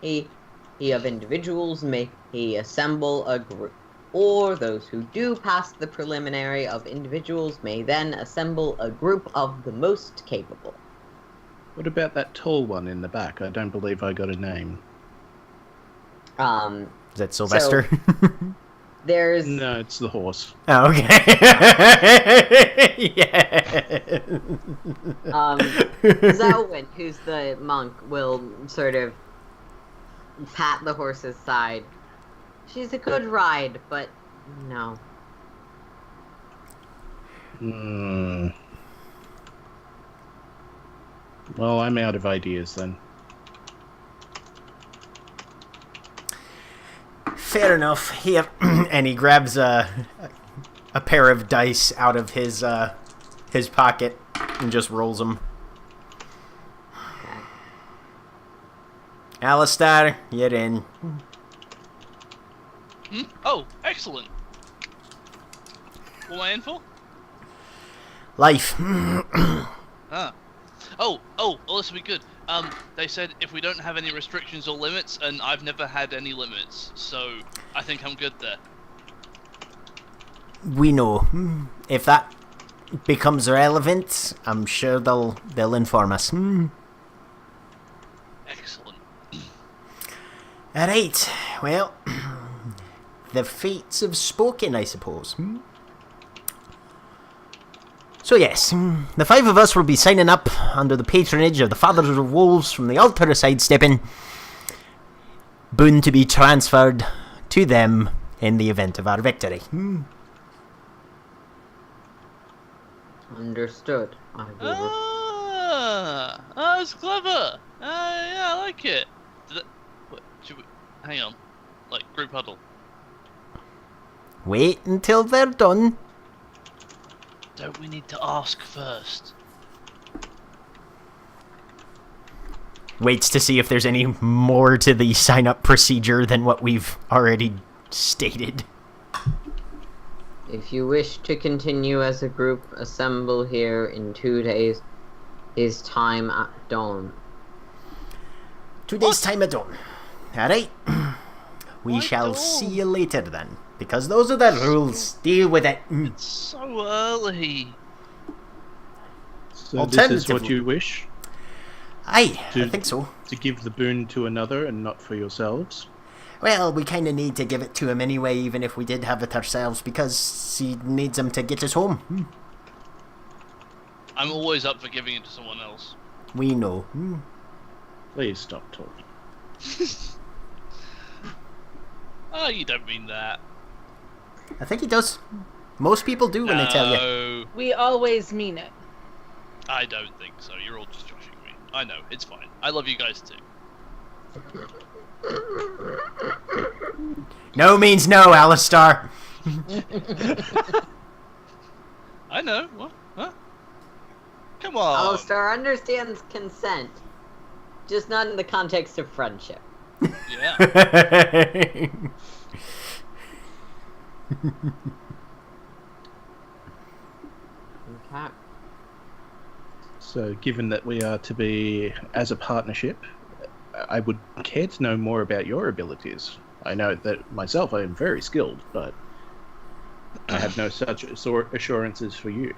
of individuals may assemble a group. Or those who do pass the preliminary of individuals may then assemble a group of the most capable. What about that tall one in the back? I don't believe I got a name. Is that Sylvester? There's No, it's the horse. Oh, okay. Yeah. Zelwyn, who's the monk, will sort of pat the horse's side. She's a good ride, but no. Well, I'm out of ideas then. Fair enough. And he grabs a pair of dice out of his pocket and just rolls them. Okay. Alistair, you're in. Oh, excellent. What am I in for? Life. Ah. Oh, well, this will be good. They said if we don't have any restrictions or limits, and I've never had any limits, so I think I'm good there. We know. If that becomes relevant, I'm sure they'll inform us. Excellent. Alright, well, the fates have spoken, I suppose. So yes, the five of us will be signing up under the patronage of the Fathers of Wolves from the altar of sidestepping, boon to be transferred to them in the event of our victory. Understood. I will. That's clever. Yeah, I like it. Hang on. Like, group huddle. Wait until they're done. Don't we need to ask first? Waits to see if there's any more to the sign-up procedure than what we've already stated. If you wish to continue as a group, assemble here in 2 days. Is time at dawn. 2 days' time at dawn. Alright. We Why shall dawn? see you later then. Because those are the rules. Deal with it. It's so early. So this is what Alternatively- you wish? Aye, I To- think so. To give the boon to another and not for yourselves? Well, we kind of need to give it to him anyway, even if we did have it ourselves, because he needs him to get us home. I'm always up for giving it to someone else. We know. Please stop talking. Oh, you don't mean that. I think he does. Most people do when they tell you. No, We always mean it. I don't think so. You're all just joshing me. I know, it's fine. I love you guys too. No means no, Alistair. I know. What? Huh? Come on. Alistair understands consent, just not in the context of friendship. Yeah. Okay. So, given that we are to be as a partnership, I would care to know more about your abilities. I know that myself I am very skilled, but I have no such assurances for you.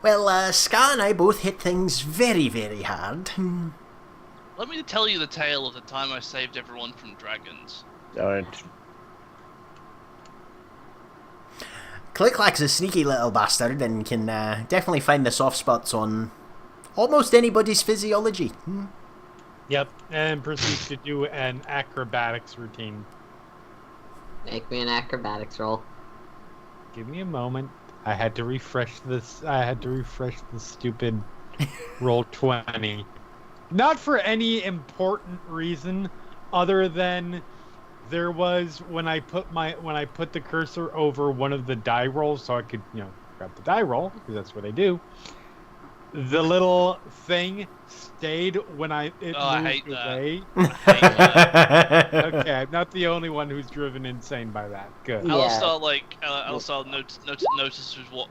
Well, Ska and I both hit things very, very hard. Let me tell you the tale of the time I saved everyone from dragons. Don't. Click-Clack's a sneaky little bastard and can definitely find the soft spots on almost anybody's physiology. Yep, and proceeds to do an acrobatics routine. Make me an acrobatics roll. Give me a moment. I had to refresh this. I had to refresh the stupid roll 20. Not for any important reason other than there was when I put the cursor over one of the die rolls so I could, grab the die roll, because that's what I do. The little thing stayed when it I moved hate that. away. I hate that. Okay, I'm not the only one who's driven insane by that. Good. Yeah. Alistar notices what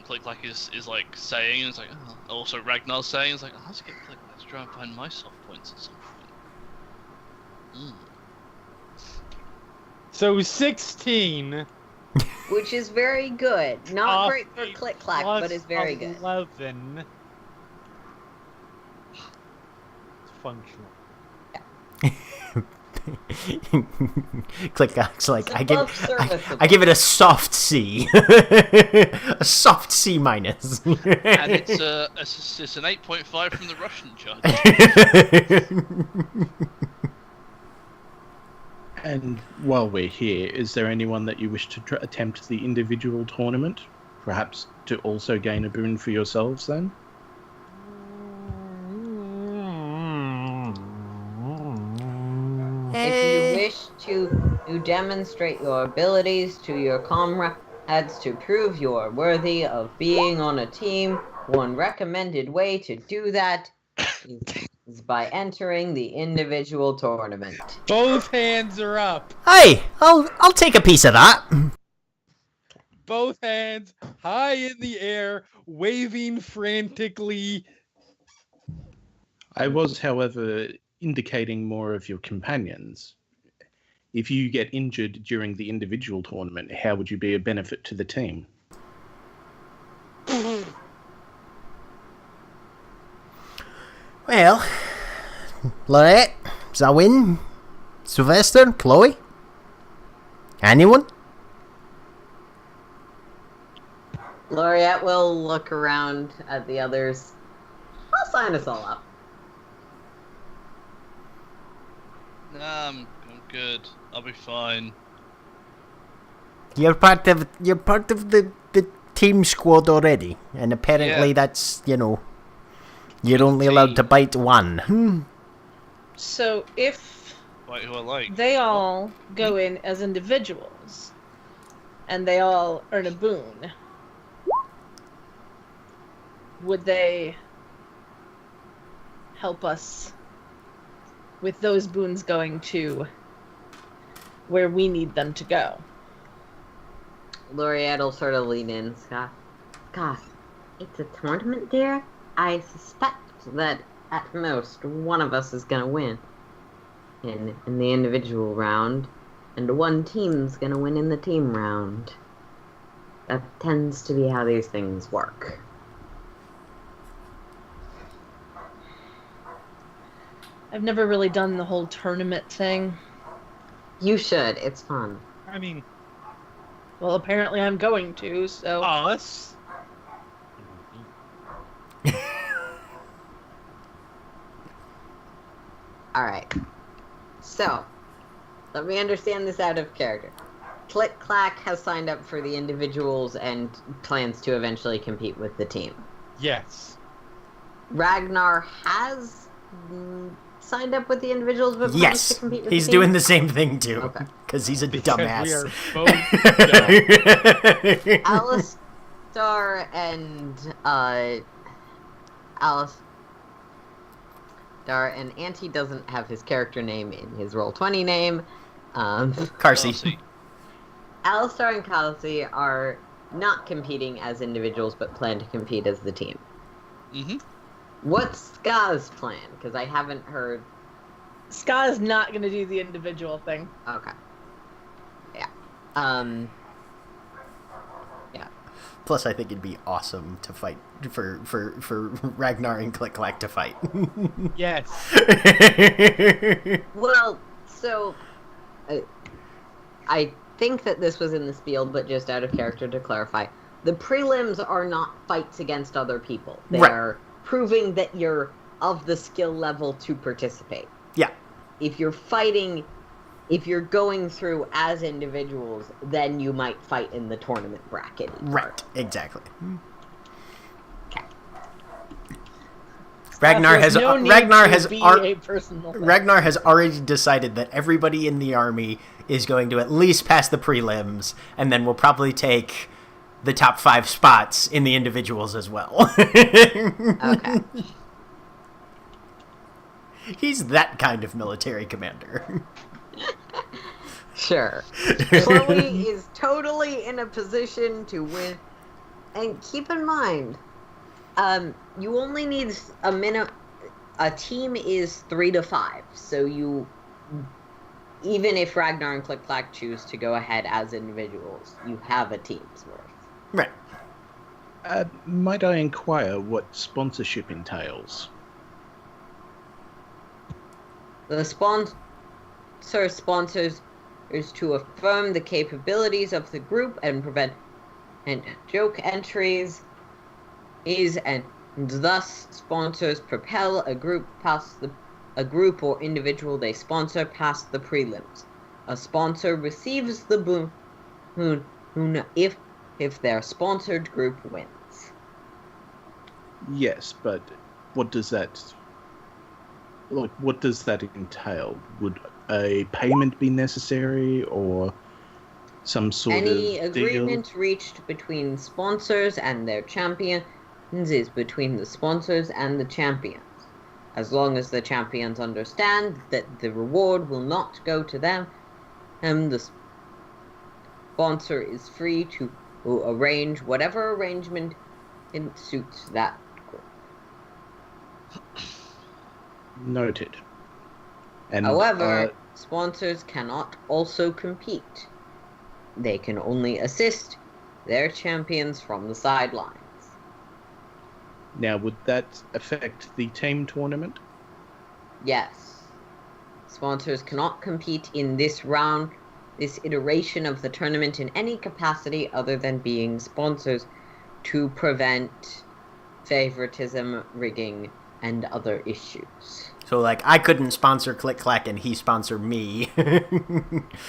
Click Clack is like saying, and it's like, oh. Also Ragnar's saying, it's like, oh, let's get Click, let's try and find my soft points at some point. So 16. Which is very good. Not off great for a Click Clack, plus but is very good. 11. It's functional. Click Clack's like, It's I above serviceable. give it a soft C. A soft C minus. And it's an 8.5 from the Russian judge. And while we're here, is there anyone that you wish to attempt the individual tournament? Perhaps to also gain a boon for yourselves then? If you wish to demonstrate your abilities to your comrades to prove you are worthy of being on a team, one recommended way to do that is by entering the individual tournament. Both hands are up. Hey, I'll take a piece of that. Both hands high in the air, waving frantically. I was, however, indicating more of your companions. If you get injured during the individual tournament, how would you be a benefit to the team? Well, Lorette, Zawin, Sylvester, Chloe? Anyone? Laureate will look around at the others. I'll sign us all up. Nah, I'm good. I'll be fine. You're part of the team squad already, and apparently Yeah. that's, you're only allowed to bite one. So if Wait, who I like? they all go in as individuals, and they all earn a boon, would they help us with those boons going to where we need them to go? Laureate will sort of lean in. Scott, it's a tournament, dear. I suspect that at most one of us is gonna win in the individual round, and one team's gonna win in the team round. That tends to be how these things work. I've never really done the whole tournament thing. You should. It's fun. I mean, Well, apparently I'm going to, so... us. Alright. So, let me understand this out of character. Click Clack has signed up for the individuals and plans to eventually compete with the team. Yes. Ragnar has signed up with the individuals but plans Yes, to compete with he's the team? doing the same thing too, Okay. because he's a Because dumbass. we are both dumb. Alistar and Auntie doesn't have his character name in his Roll20 name. Carsey. Alistar and Kelsey are not competing as individuals, but plan to compete as the team. Mm-hmm. What's Ska's plan? Because I haven't heard. Ska is not going to do the individual thing. Okay. Yeah. Yeah. Plus, I think it'd be awesome to fight for Ragnar and Click Clack to fight. Yes. Well, so I think that this was in the spiel, but just out of character to clarify, the prelims are not fights against other people. They Right. are proving that you're of the skill level to participate. Yeah. If you're going through as individuals, then you might fight in the tournament bracket. Right. Exactly. Okay. Ragnar There's has no need Ragnar to has be ar- a personal thing. Ragnar has already decided that everybody in the army is going to at least pass the prelims, and then we'll probably take the top 5 spots in the individuals as well. Okay. He's that kind of military commander. Sure. Chloe is totally in a position to win. And keep in mind, you only need a minute. A team is 3 to 5, so you, even if Ragnar and Click Clack choose to go ahead as individuals, you have a team's worth. Right. Might I inquire what sponsorship entails? The sponsors is to affirm the capabilities of the group and prevent joke entries, and thus sponsors propel a group or individual they sponsor past the prelims. A sponsor receives the boon if their sponsored group wins. Yes, but what does that entail? Would a payment be necessary, or some sort Any of deal? agreement reached between sponsors and their champions is between the sponsors and the champions. As long as the champions understand that the reward will not go to them, and the sponsor is free to arrange whatever arrangement suits that group. Noted. And However, sponsors cannot also compete. They can only assist their champions from the sidelines. now, would that affect the team tournament? Yes. Sponsors cannot compete in this round, this iteration of the tournament in any capacity other than being sponsors to prevent favoritism, rigging, and other issues. So, like, I couldn't sponsor Click Clack and he sponsor me.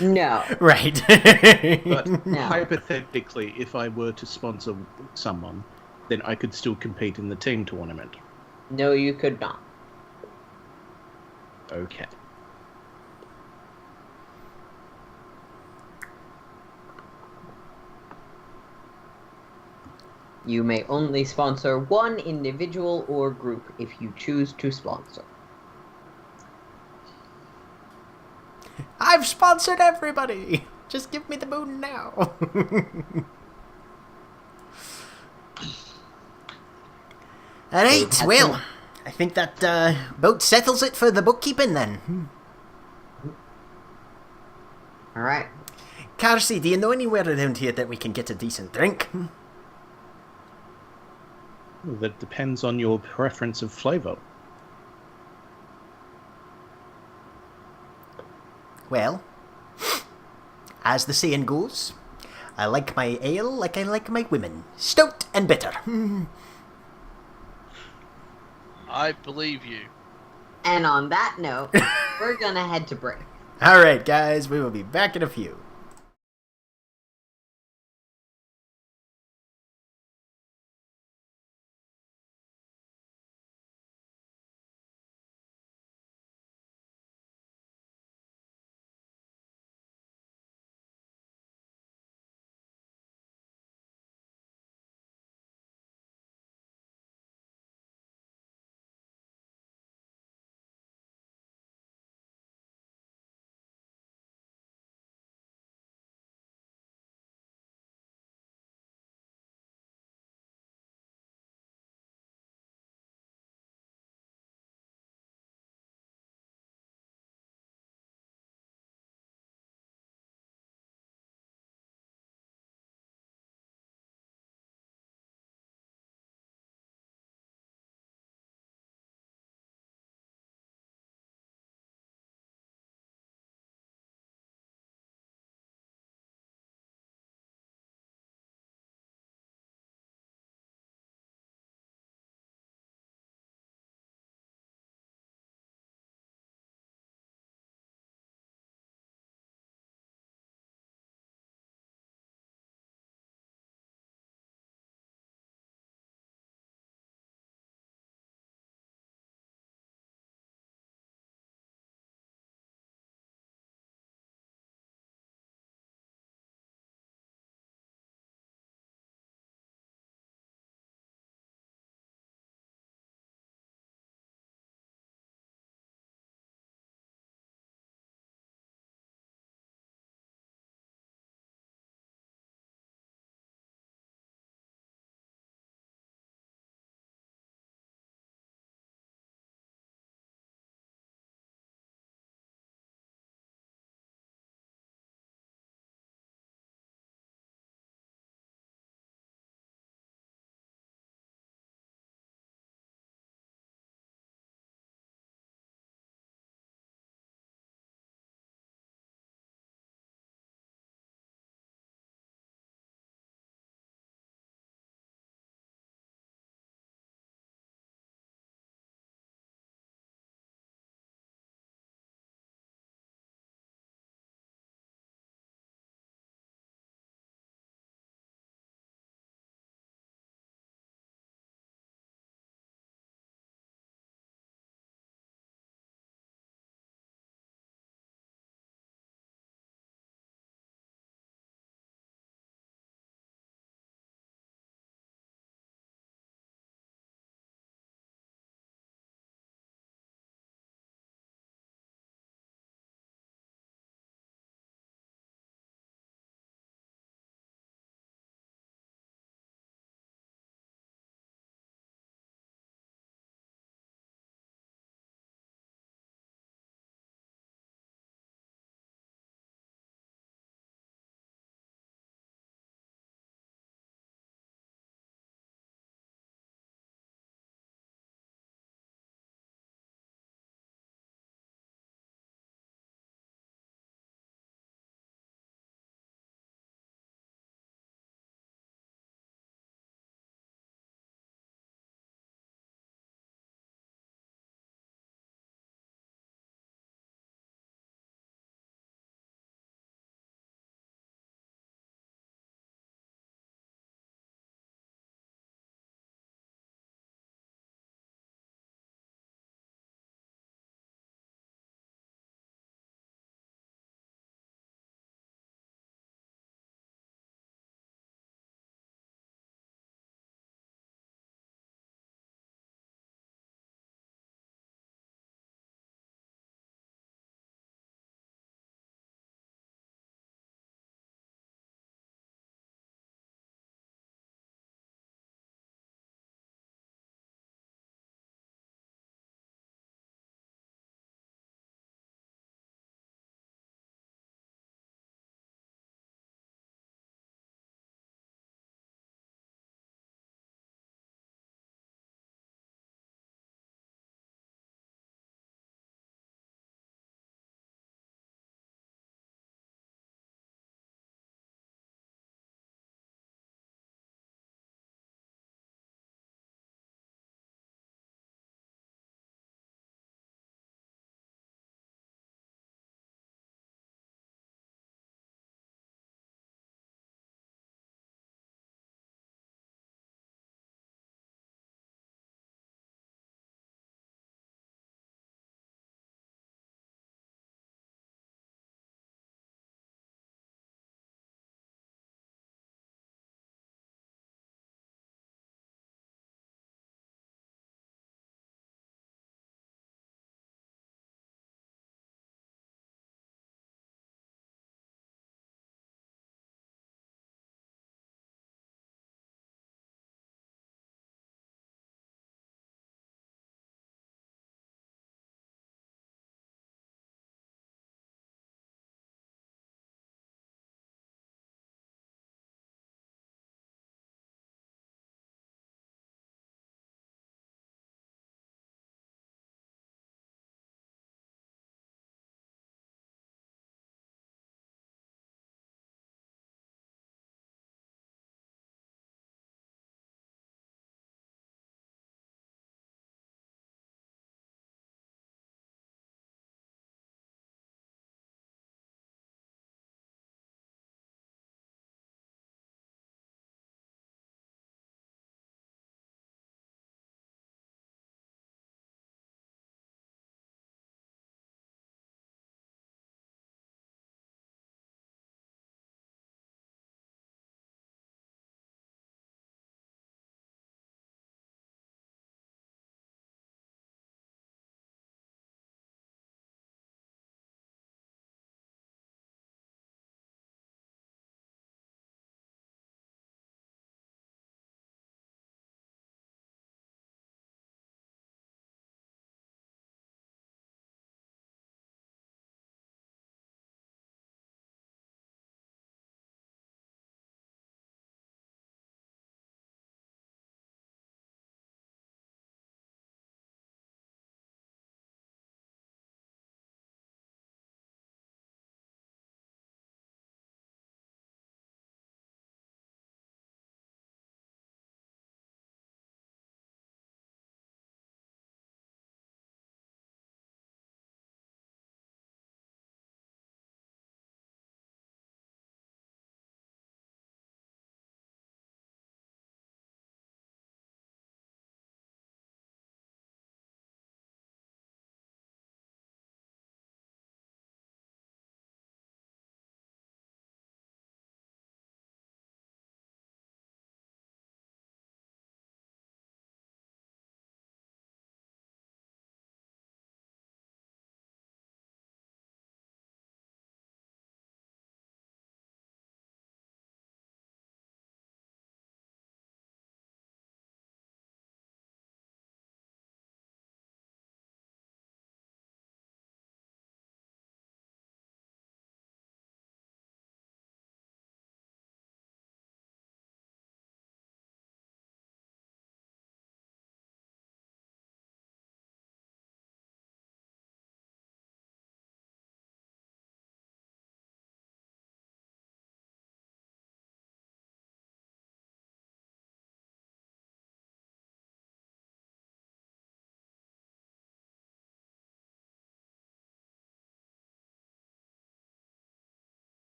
No. Right. But No. hypothetically, if I were to sponsor someone, then I could still compete in the team tournament. No, you could not. Okay. You may only sponsor one individual or group if you choose to sponsor. I've sponsored everybody. Just give me the boon now. Alright, well, I think that boat settles it for the bookkeeping then. Alright. Carsey, do you know anywhere around here that we can get a decent drink? That depends on your preference of flavour. Well, as the saying goes, I like my ale like I like my women, stout and bitter. I believe you. And on that note, we're gonna head to break. Alright, guys, we will be back in a few.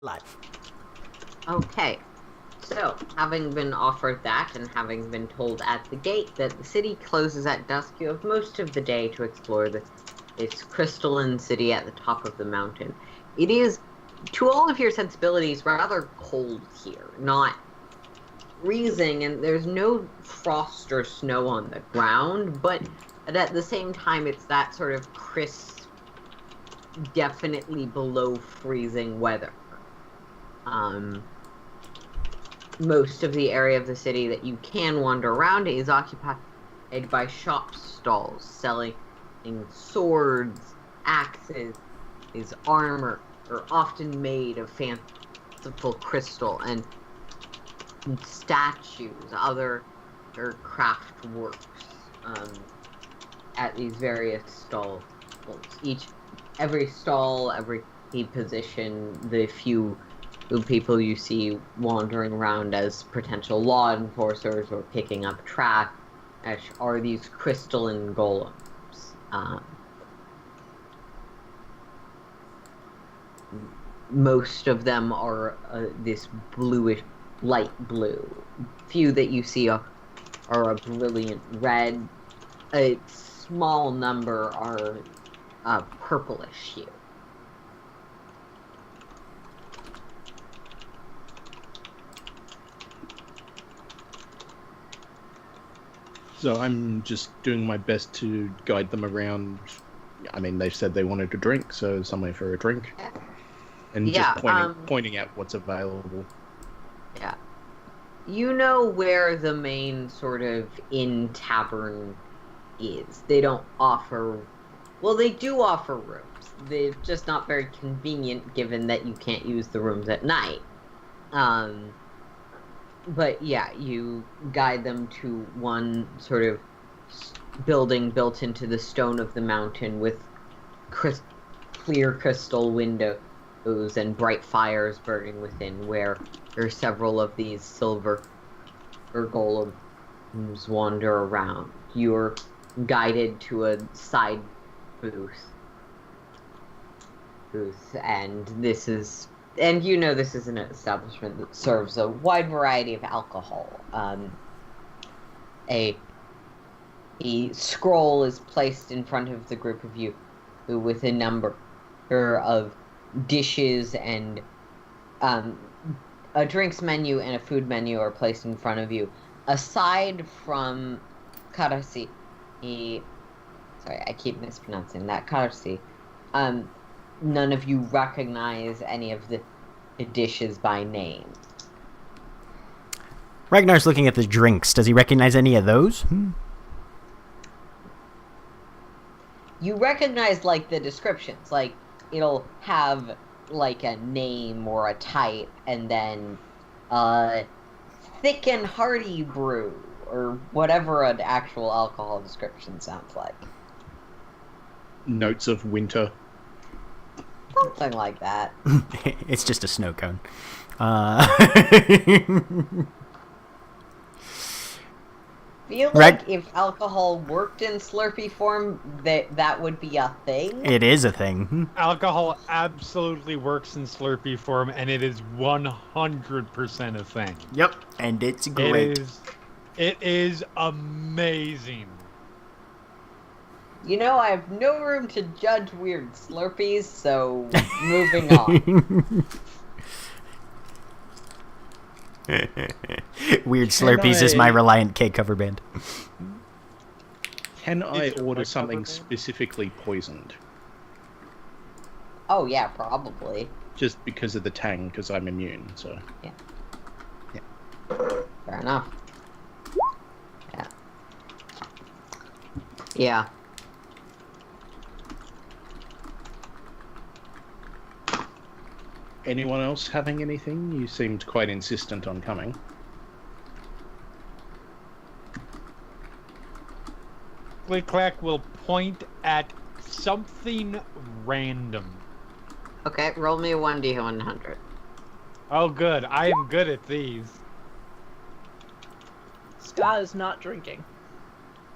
Live. Okay. So, having been offered that and having been told at the gate that the city closes at dusk, you have most of the day to explore this crystalline city at the top of the mountain. It is, to all of your sensibilities, rather cold here. Not freezing, and there's no frost or snow on the ground, but at the same time, it's that sort of crisp, definitely below freezing weather. Most of the area of the city that you can wander around is occupied by shop stalls selling swords, axes, armor, are often made of fanciful crystal, and statues, other craft works at these various stalls. Every stall, every position, the few people you see wandering around as potential law enforcers or picking up trash are these crystalline golems. Most of them are this bluish, light blue. Few that you see are a brilliant red. A small number are purplish hue. So I'm just doing my best to guide them around. I mean, they've said they wanted a drink, so somewhere for a drink. And Yeah, just pointing out what's available. Yeah. You know where the main sort of inn tavern is. They don't offer... Well, they do offer rooms. They're just not very convenient given that you can't use the rooms at night. But yeah, you guide them to one sort of building built into the stone of the mountain with clear crystal windows and bright fires burning within, where there are several of these silver or golems wander around. You're guided to a side booth, and this is an establishment that serves a wide variety of alcohol. A scroll is placed in front of the group of you with a number of dishes, and a drinks menu and a food menu are placed in front of you. Aside from karasi, sorry, I keep mispronouncing that, karasi, none of you recognize any of the dishes by name. Ragnar's looking at the drinks. Does he recognize any of those? You recognize, like, the descriptions. Like, it'll have, like, a name or a type, and then, thick and hearty brew, or whatever an actual alcohol description sounds like. Notes of winter. Something like that. It's just a snow cone. Feel like if alcohol worked in Slurpee form, that would be a thing. It is a thing. Alcohol absolutely works in Slurpee form, and it is 100% a thing. Yep, and it's great. It is amazing. You know, I have no room to judge weird Slurpees, so moving on. Weird Slurpees is my Reliant K cover band. Can I order something specifically poisoned? Oh yeah, probably. Just because of the tang, because I'm immune, so... Yeah. Yeah. Fair enough. Yeah. Yeah. Anyone else having anything? You seemed quite insistent on coming. Click Clack will point at something random. Okay, roll me a 1d100. Oh, good. I am good at these. Scott is not drinking.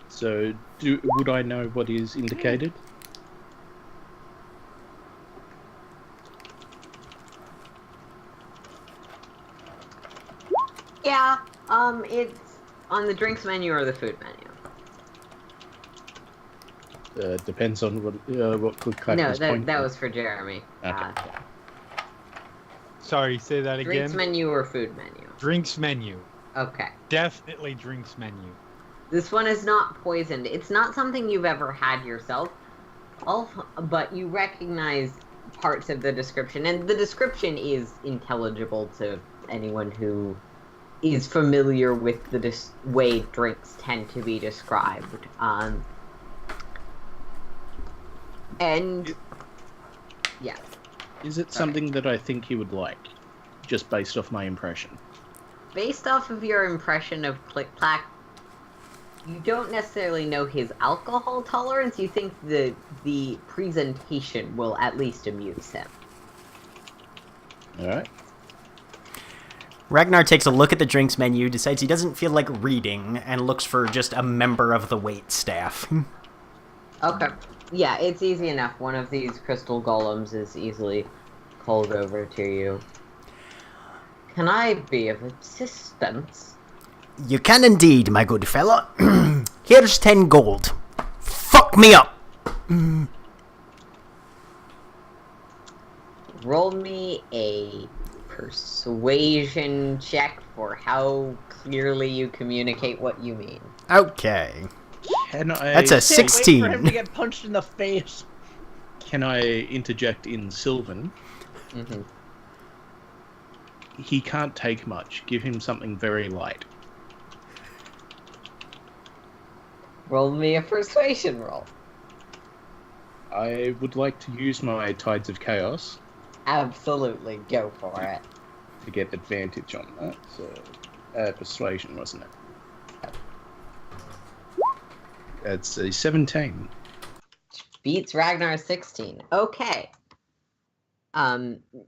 So, would I know what is indicated? Yeah, it's on the drinks menu or the food menu. Depends on what good clap No, is that pointing. was for Jeremy. Okay. Sorry, say that Drinks again. menu or food menu? Drinks menu. Okay. Definitely drinks menu. This one is not poisoned. It's not something you've ever had yourself, but you recognize parts of the description, and the description is intelligible to anyone who is familiar with the way drinks tend to be described. And yeah. Is it something that I think he would like, just based off my impression? Based off of your impression of Click Clack, you don't necessarily know his alcohol tolerance. You think the presentation will at least amuse him. All right. Ragnar takes a look at the drinks menu, decides he doesn't feel like reading, and looks for just a member of the wait staff. Okay. Yeah, it's easy enough. One of these crystal golems is easily called over to you. Can I be of assistance? You can indeed, my good fella. Here's 10 gold. Fuck me up! Roll me a persuasion check for how clearly you communicate what you mean. Okay. Can I? That's a Can't wait 16. for him to get punched in the face. Can I interject in Sylvan? Mm-hmm. He can't take much. Give him something very light. Roll me a persuasion roll. I would like to use my Tides of Chaos Absolutely, go for it. to get advantage on that. So, persuasion, wasn't it? It's a 17. Beats Ragnar's 16. Okay.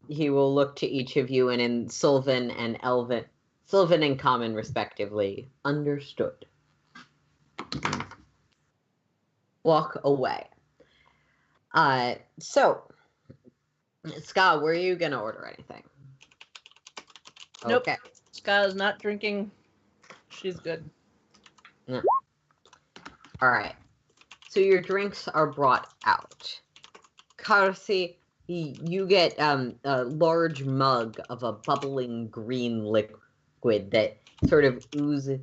He will look to each of you, and in Sylvan and Common respectively, understood. Walk away. So, Scott, were you gonna order anything? Nope. Okay. Skyla's not drinking. She's good. All right. So your drinks are brought out. Karsi, you get a large mug of a bubbling green liquid that sort of oozes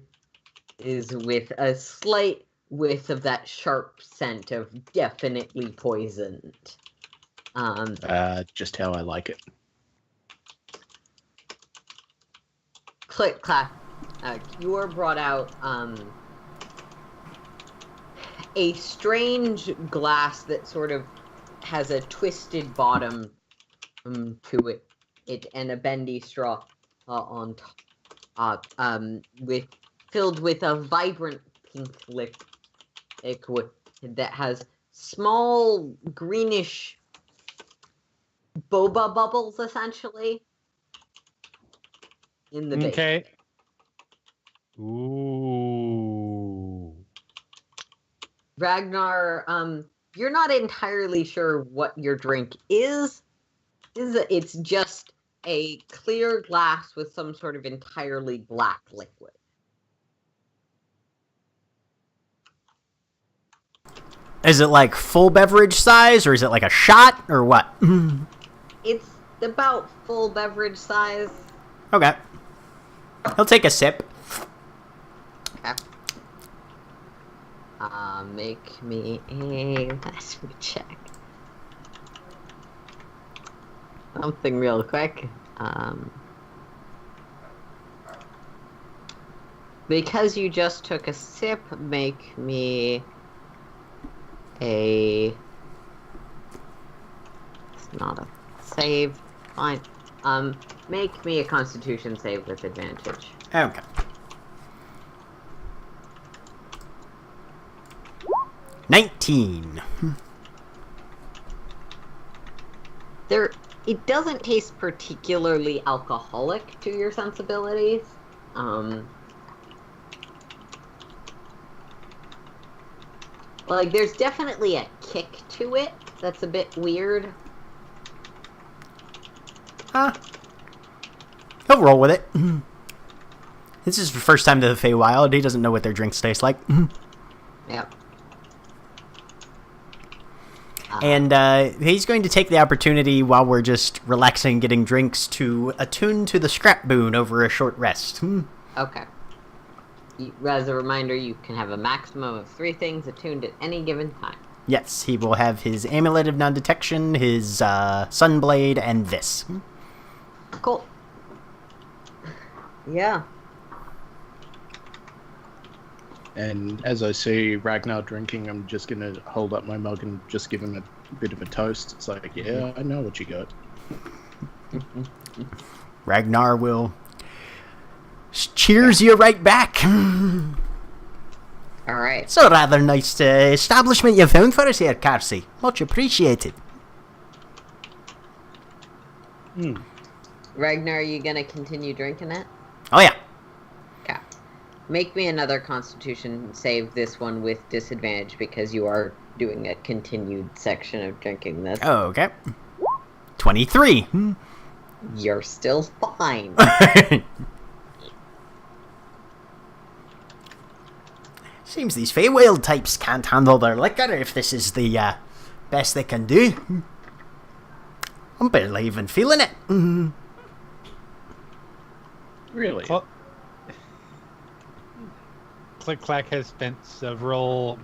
with a slight whiff of that sharp scent of definitely poisoned. Just how I like it. Click clack. You are brought out a strange glass that sort of has a twisted bottom to it and a bendy straw on top, filled with a vibrant pink liquid that has small greenish boba bubbles, essentially, in the base. Okay. Ooh. Ragnar, you're not entirely sure what your drink is. It's just a clear glass with some sort of entirely black liquid. Is it like full beverage size, or is it like a shot, or what? It's about full beverage size. Okay. He'll take a sip. Okay. Make me a mastery check. Something real quick. Because you just took a sip, make me a... It's not a save. Fine. Make me a Constitution save with advantage. Okay. $19. It doesn't taste particularly alcoholic to your sensibilities. Like, there's definitely a kick to it that's a bit weird. He'll roll with it. This is the first time to the Feywild. He doesn't know what their drinks taste like. Yep. And he's going to take the opportunity while we're just relaxing, getting drinks, to attune to the scrap boon over a short rest. Okay. As a reminder, you can have a maximum of 3 things attuned at any given time. Yes, he will have his Amulet of Non-Detection, his Sunblade, and this. Cool. Yeah. And as I see Ragnar drinking, I'm just going to hold up my mug and just give him a bit of a toast. It's like, yeah, I know what you got. Ragnar will cheers you right back. All right. It's a rather nice establishment you found for us here, Carsey. Much appreciated. Ragnar, are you going to continue drinking it? Oh, yeah. Okay. Make me another Constitution save, this one with disadvantage, because you are doing a continued section of drinking this. Oh, okay. 23. You're still fine. Seems these Feywild types can't handle their liquor if this is the best they can do. I'm barely even feeling it. Really? Click Clack has spent several,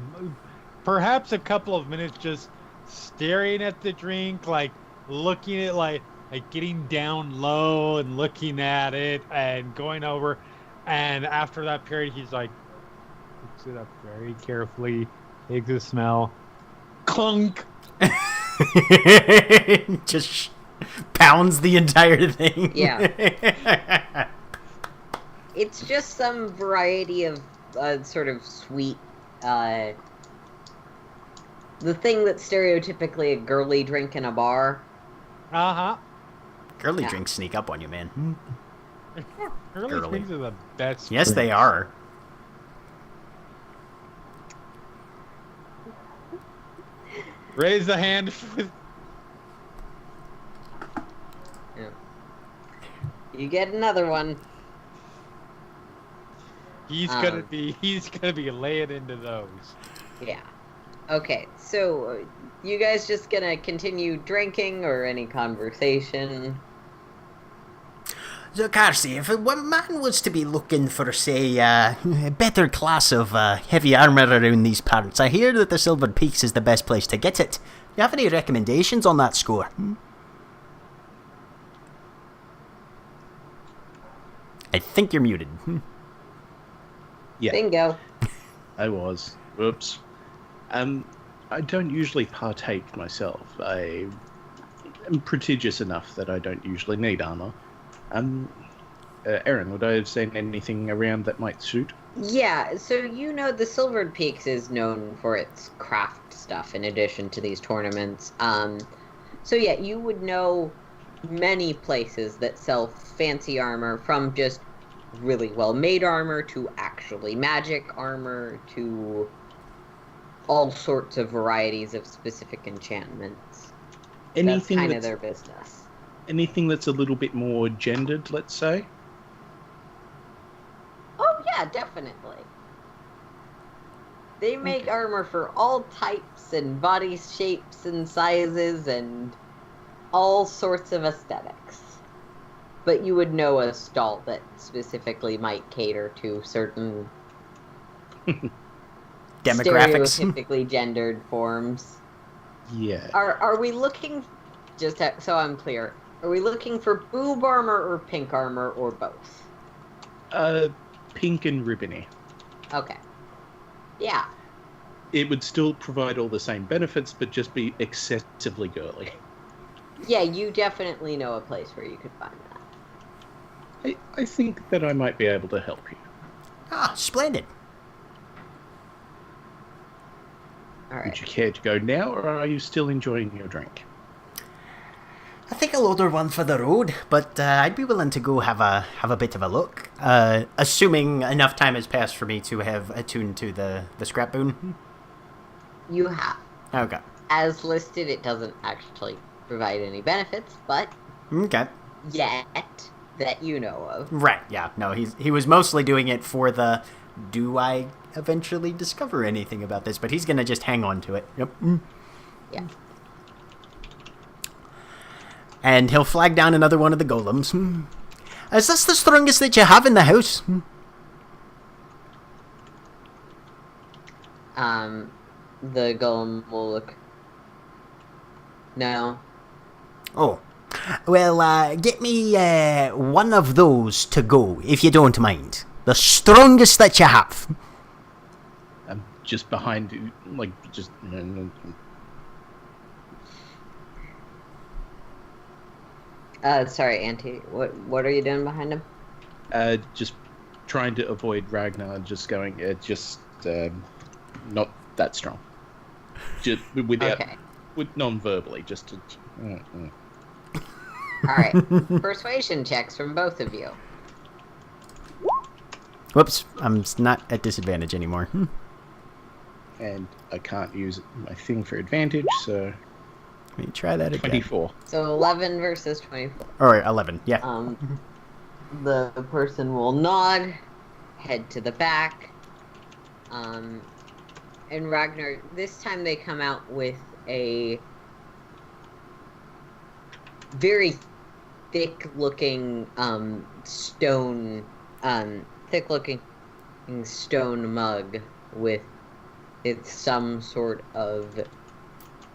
perhaps a couple of minutes just staring at the drink, like looking at like getting down low and looking at it and going over. And after that period, he's like, picks it up very carefully, takes a smell, clunk. Just pounds the entire thing. Yeah. It's just some variety of sort of sweet, the thing that's stereotypically a girly drink in a bar. Uh-huh. Girly Yeah. drinks sneak up on you, man. Girly drinks are the best. Yes, they are. Raise the hand. Yeah. You get another one. He's gonna be laying into those. Yeah. Okay, so you guys just gonna continue drinking or any conversation? So, Carsey, if a man was to be looking for, say, a better class of heavy armor around these parts, I hear that the Silvered Peaks is the best place to get it. Do you have any recommendations on that score? I think you're muted. Yeah, Bingo. I was. Whoops. I don't usually partake myself. I am prodigious enough that I don't usually need armor. Aaron, would I have seen anything around that might suit? Yeah, so you know the Silvered Peaks is known for its craft stuff in addition to these tournaments. So yeah, you would know many places that sell fancy armor, from just really well-made armor to actually magic armor to all sorts of varieties of specific enchantments. That's kind of their business. Anything that's a little bit more gendered, let's say? Oh yeah, definitely. They make armor for all types and body shapes and sizes and all sorts of aesthetics. But you would know a stall that specifically might cater to certain Demographics. stereotypically gendered forms. Yeah. Are we looking, so I'm clear, are we looking for boob armor or pink armor or both? Pink and ribbony. Okay. Yeah. It would still provide all the same benefits, but just be excessively girly. Yeah, you definitely know a place where you could find that. I think that I might be able to help you. Ah, splendid. All right. Would you care to go now, or are you still enjoying your drink? I think I'll order one for the road, but I'd be willing to go have a bit of a look. Assuming enough time has passed for me to have attuned to the scrap boon. You have. Okay. As listed, it doesn't actually provide any benefits, but Okay. yet that you know of. Right, yeah. No, he was mostly doing it for the, do I eventually discover anything about this? But he's going to just hang on to it. Yep. Yeah. And he'll flag down another one of the golems. Is this the strongest that you have in the house? The golem will look. No. Oh. Well, get me one of those to go, if you don't mind. The strongest that you have. I'm just behind you, like, just... Sorry, Auntie. What are you doing behind him? Just trying to avoid Ragnar, just going, not that strong. Just without, Okay. with non-verbally, just to... All right. Persuasion checks from both of you. Whoops, I'm not at disadvantage anymore. And I can't use my thing for advantage, so... Let me try that again. 24. So 11 versus 24. Or 11, yeah. The person will nod, head to the back. And Ragnar, this time they come out with a very thick-looking stone mug with some sort of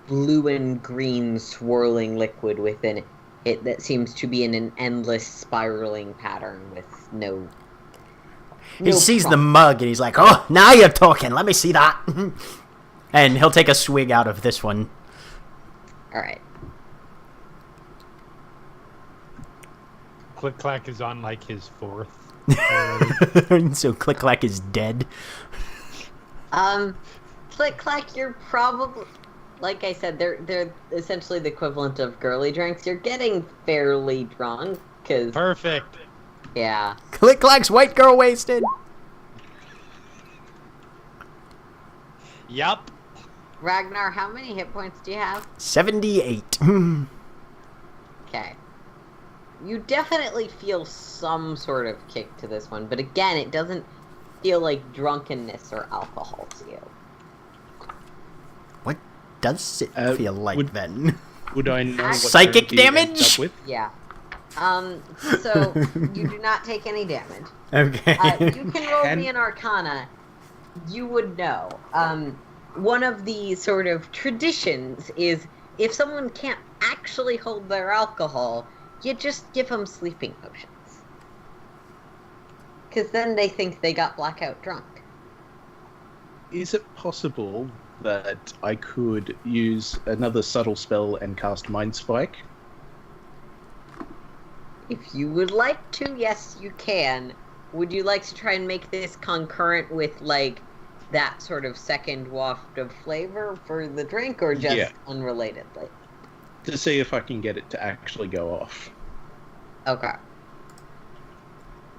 blue and green swirling liquid within it that seems to be in an endless spiraling pattern with no He sees the prompt. mug and he's like, oh, now you're talking. Let me see that. And he'll take a swig out of this one. All right. Click Clack is on like his fourth. So Click Clack is dead. Click Clack, you're probably, like I said, they're essentially the equivalent of girly drinks. You're getting fairly drunk, cause Perfect. yeah. Click Clack's white girl wasted. Yup. Ragnar, how many hit points do you have? 78. Okay. You definitely feel some sort of kick to this one, but again, it doesn't feel like drunkenness or alcohol to you. What does it feel like would- then? Would I know what Psychic turn he ends damage? up with? Yeah. So you do not take any damage. Okay. You can roll me an Arcana. You would know. One of the sort of traditions is if someone can't actually hold their alcohol, you just give them sleeping potions. Because then they think they got blackout drunk. Is it possible that I could use another subtle spell and cast Mind Spike? If you would like to, yes, you can. Would you like to try and make this concurrent with, like, that sort of second waft of flavor for the drink, or just Yeah. unrelatedly? To see if I can get it to actually go off. Okay.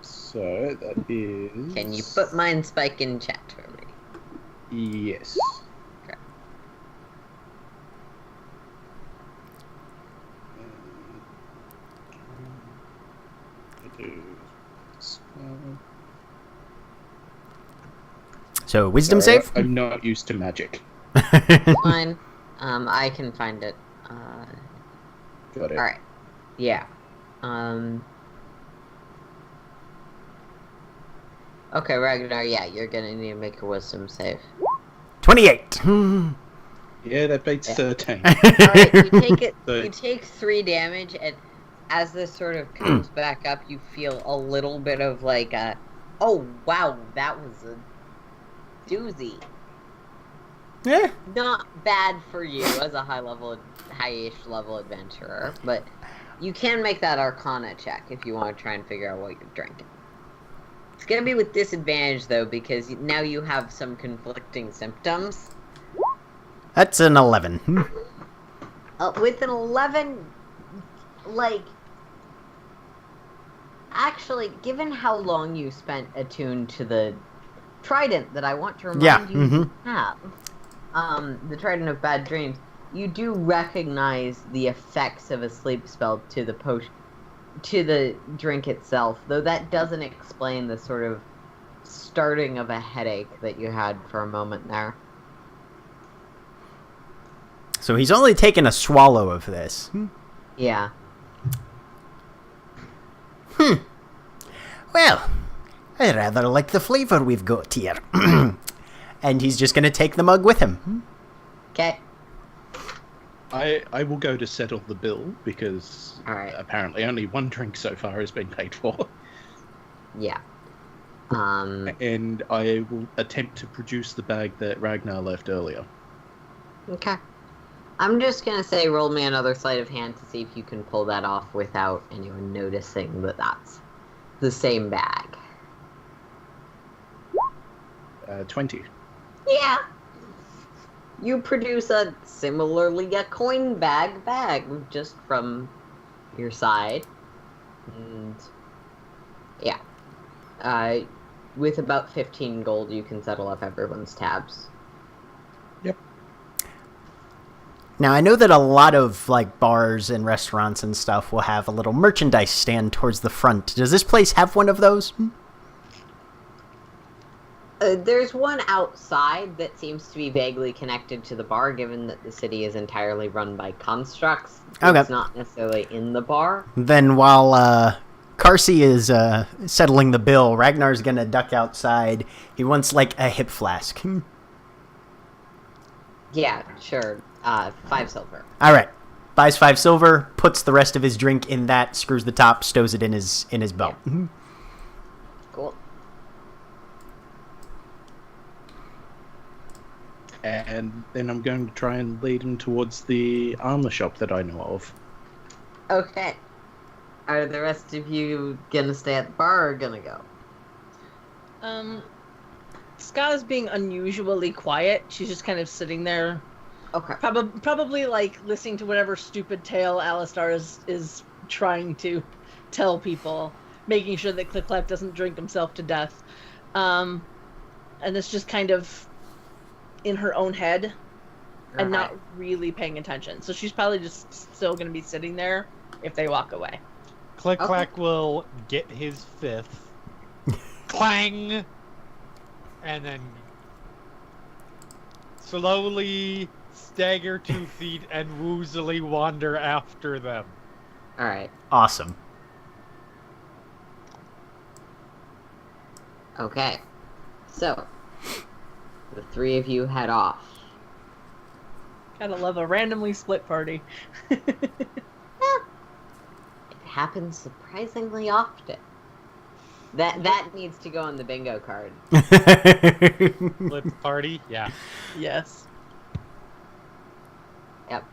So that is... Can you put Mind Spike in chat for me? Yes. Okay. So, wisdom Sorry, save? I'm not used to magic. Fine. I can find it. Got it. Alright. Yeah. Okay, Ragnar, yeah, you're gonna need to make a wisdom save. 28. Yeah, that beats Yeah. 13. Alright, you take it. So- You take 3 damage, and as this sort of comes back up, you feel a little bit of like a, oh wow, that was a doozy. Yeah. Not bad for you as a high-ish level adventurer, but you can make that Arcana check if you want to try and figure out what you're drinking. It's gonna be with disadvantage though, because now you have some conflicting symptoms. That's an 11. With an 11, like, actually, given how long you spent attuned to the trident that I want to remind Yeah, you you have, the trident of bad dreams, you do recognize the effects of a sleep spell to the potion. to the drink itself, though that doesn't explain the sort of starting of a headache that you had for a moment there. So he's only taken a swallow of this. Yeah. Well, I rather like the flavor we've got here. And he's just going to take the mug with him. Okay. I will go to settle the bill because apparently only one drink so far has been paid for. Yeah. And I will attempt to produce the bag that Ragnar left earlier. Okay. I'm just going to say roll me another sleight of hand to see if you can pull that off without anyone noticing that that's the same bag. 20. Yeah. You produce a similarly a coin bag just from your side. And yeah. With about 15 gold, you can settle up everyone's tabs. Yep. Now, I know that a lot of like bars and restaurants and stuff will have a little merchandise stand towards the front. Does this place have one of those? There's one outside that seems to be vaguely connected to the bar, given that the city is entirely run by constructs. Okay. It's not necessarily in the bar. Then while Carsey is settling the bill, Ragnar's gonna duck outside. He wants like a hip flask. Yeah, sure. 5 silver. All right. Buys 5 silver, puts the rest of his drink in that, screws the top, stows it in his belt. Yeah. Cool. And then I'm going to try and lead him towards the armor shop that I know of. Okay. Are the rest of you gonna stay at the bar or gonna go? Ska's being unusually quiet. She's just kind of sitting there. Okay. Probably like listening to whatever stupid tale Alistar is trying to tell people, making sure that Click-Clack doesn't drink himself to death. And it's just kind of in her own head and not really paying attention. So she's probably just still going to be sitting there if they walk away. Click-Clack will get his fifth. Clang! And then slowly stagger 2 feet and woozily wander after them. Alright. Awesome. Okay. So, the 3 of you head off. Gotta love a randomly split party. It happens surprisingly often. That needs to go on the bingo card. Split party? Yeah. Yes. Yep.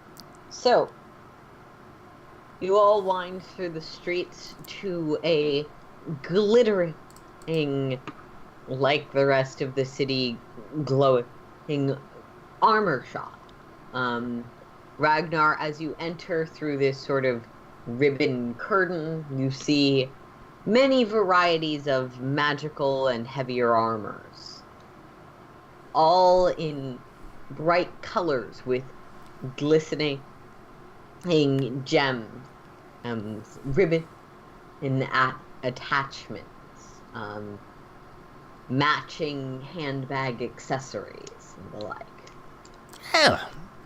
So, you all wind through the streets to a glittering, like the rest of the city, glowing armor shop. Ragnar, as you enter through this sort of ribbon curtain, you see many varieties of magical and heavier armors, all in bright colors with glistening gems, ribbon and attachments, matching handbag accessories and the like. Well,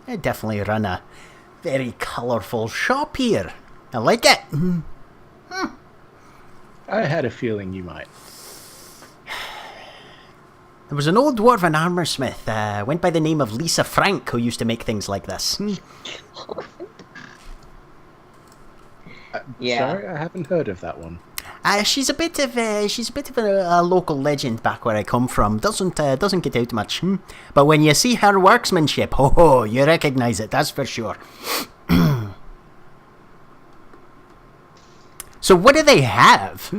I definitely run a very colourful shop here. I like it. I had a feeling you might. There was an old dwarven armour smith, went by the name of Lisa Frank, who used to make things like this. Yeah. Sorry, I haven't heard of that one. She's a bit of a local legend back where I come from. Doesn't get out much. But when you see her workmanship, you recognise it. That's for sure. So what do they have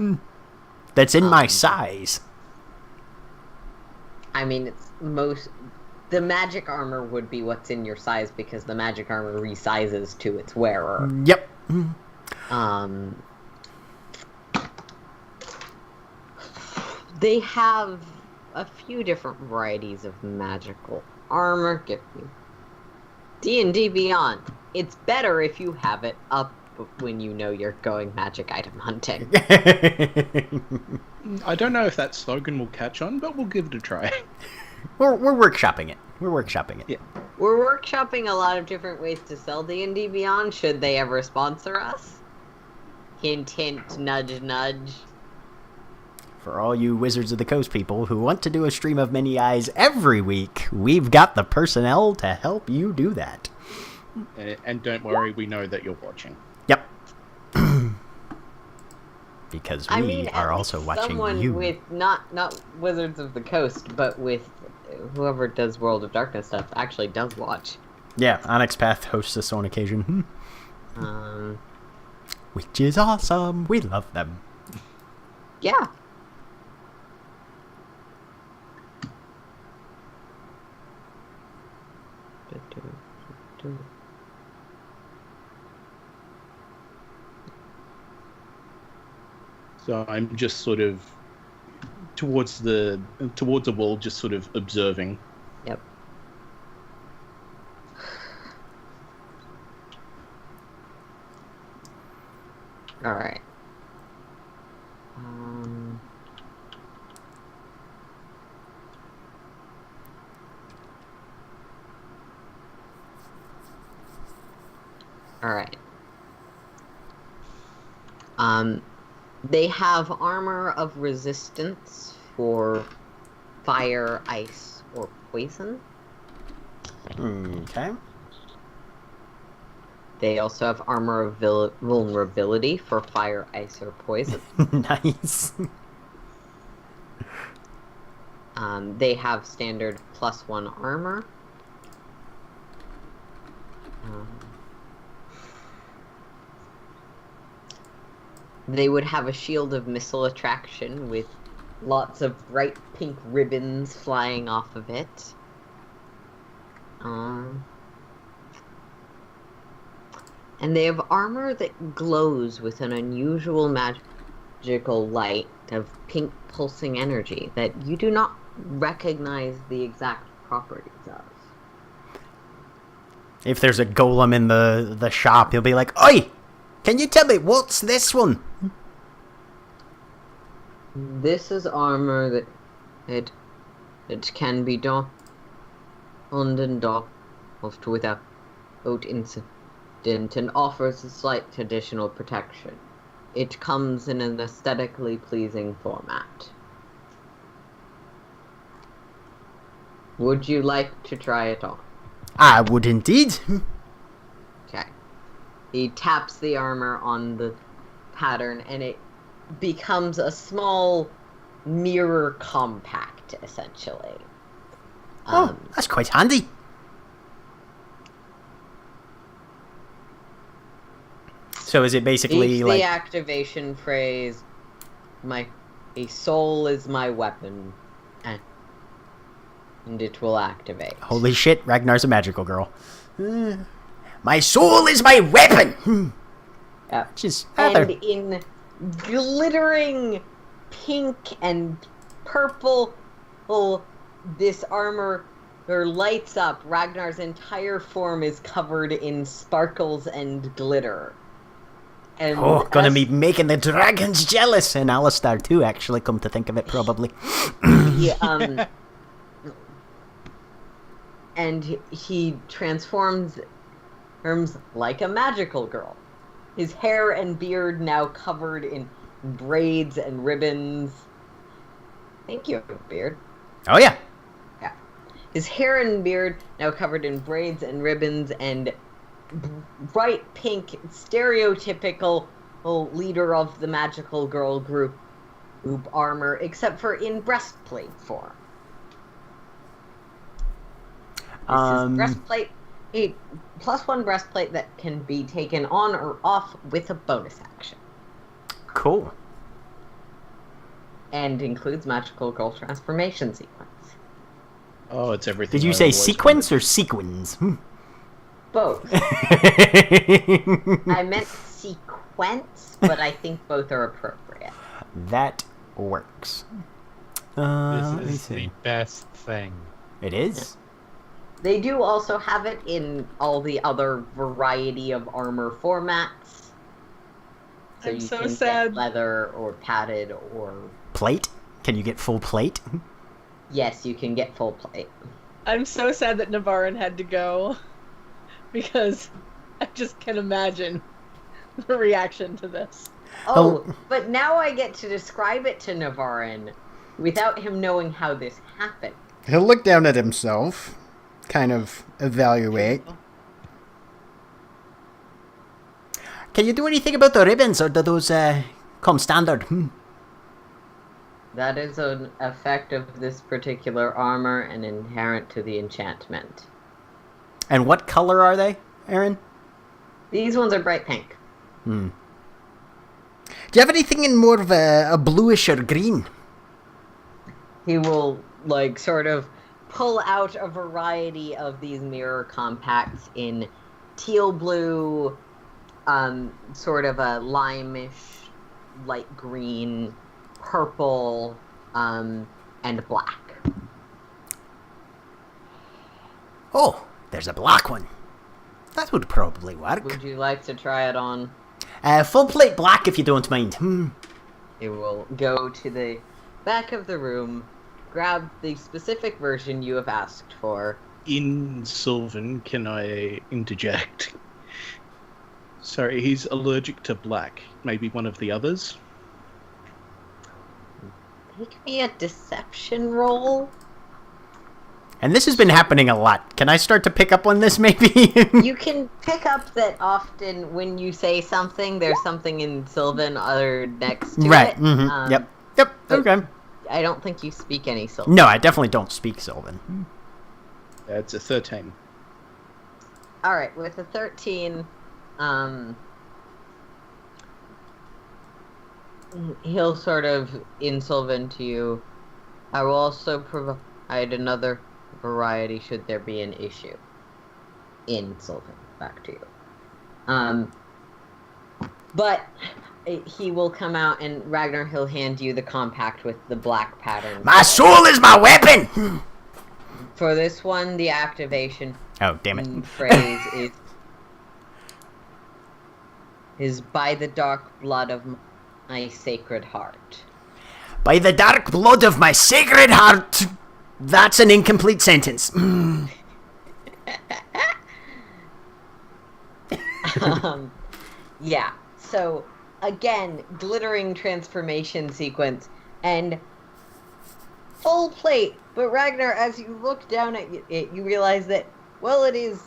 that's in my size? I mean, the magic armor would be what's in your size because the magic armor resizes to its wearer. Yep. They have a few different varieties of magical armor. Give you D&D Beyond. It's better if you have it up when you know you're going magic item hunting. I don't know if that slogan will catch on, but we'll give it a try. We're workshopping it. We're workshopping it. Yeah. We're workshopping a lot of different ways to sell D&D Beyond, should they ever sponsor us. Hint, hint, nudge, nudge. For all you Wizards of the Coast people who want to do a stream of Many Eyes every week, we've got the personnel to help you do that. And don't worry, we know that you're watching. Yep. Because we I mean, are also watching someone you. with not Wizards of the Coast, but with whoever does World of Darkness stuff actually does watch. Yeah, Onyx Path hosts us on occasion. Which is awesome. We love them. Yeah. So I'm just sort of towards the wall, just sort of observing. Yep. All right. All right. They have armor of resistance for fire, ice, or poison. Okay. They also have armor of vulnerability for fire, ice, or poison. Nice. They have standard +1 armor. They would have a shield of missile attraction with lots of bright pink ribbons flying off of it. And they have armor that glows with an unusual magical light of pink pulsing energy that you do not recognize the exact properties of. If there's a golem in the shop, he'll be like, "Oi! Can you tell me what's this one?" This is armor that it can be donned and doffed without incident and offers a slight additional protection. It comes in an aesthetically pleasing format. Would you like to try it on? I would indeed. Okay. He taps the armor on the pattern and it becomes a small mirror compact, essentially. Oh, that's quite handy. So is it basically Each like the activation phrase, a soul is my weapon, and it will activate. holy shit, Ragnar's a magical girl. My soul is my weapon. Yeah. Which is And rather... in glittering pink and purple, this armor lights up. Ragnar's entire form is covered in sparkles and glitter. And Oh, gonna be making the dragons jealous, and Alistair too, actually, come to think of it, probably. And he transforms like a magical girl. His hair and beard now covered in braids and ribbons. Thank you, beard. Oh, yeah. Yeah. His hair and beard now covered in braids and ribbons and bright pink, stereotypical leader of the magical girl group armor, except for in breastplate form. This is breastplate, a +1 breastplate that can be taken on or off with a bonus action. Cool. And includes magical girl transformation sequence. Oh, it's everything. Did you I say always sequence or sequins? Both. I meant sequence, but I think both are appropriate. That works. Let me This is see. the best thing. It is? They do also have it in all the other variety of armor formats. So I'm you so can sad. get leather or padded or... Plate? Can you get full plate? Yes, you can get full plate. I'm so sad that Navarin had to go because I just can imagine the reaction to this. Oh, but now I get to describe it to Navarin without him knowing how this happened. He'll look down at himself, kind of evaluate. Can you do anything about the ribbons, or do those come standard? That is an effect of this particular armor and inherent to the enchantment. And what color are they, Aaron? These ones are bright pink. Do you have anything in more of a bluish or green? He will, like, sort of pull out a variety of these mirror compacts in teal blue, sort of a limeish, light green, purple, and black. Oh, there's a black one. That would probably work. Would you like to try it on? Full plate black, if you don't mind. He will go to the back of the room, grab the specific version you have asked for. In Sylvan, can I interject? Sorry, he's allergic to black. Maybe one of the others? Make me a deception roll. And this has been happening a lot. Can I start to pick up on this, maybe? You can pick up that often when you say something, there's something in Sylvan other next to Right. it. Mm-hmm. Yep. Okay. I don't think you speak any Sylvan. No, I definitely don't speak Sylvan. It's a 13. Alright, with a 13, he'll sort of in Sylvan to you. I will also provide another variety should there be an issue. In Sylvan, back to you. But he will come out and Ragnar, he'll hand you the compact with the black pattern. My soul is my weapon! For this one, the activation Oh, damn it. phrase is by the dark blood of my sacred heart. By the dark blood of my sacred heart! That's an incomplete sentence. Yeah, so again, glittering transformation sequence and full plate. But Ragnar, as you look down at it, you realize that, well, it is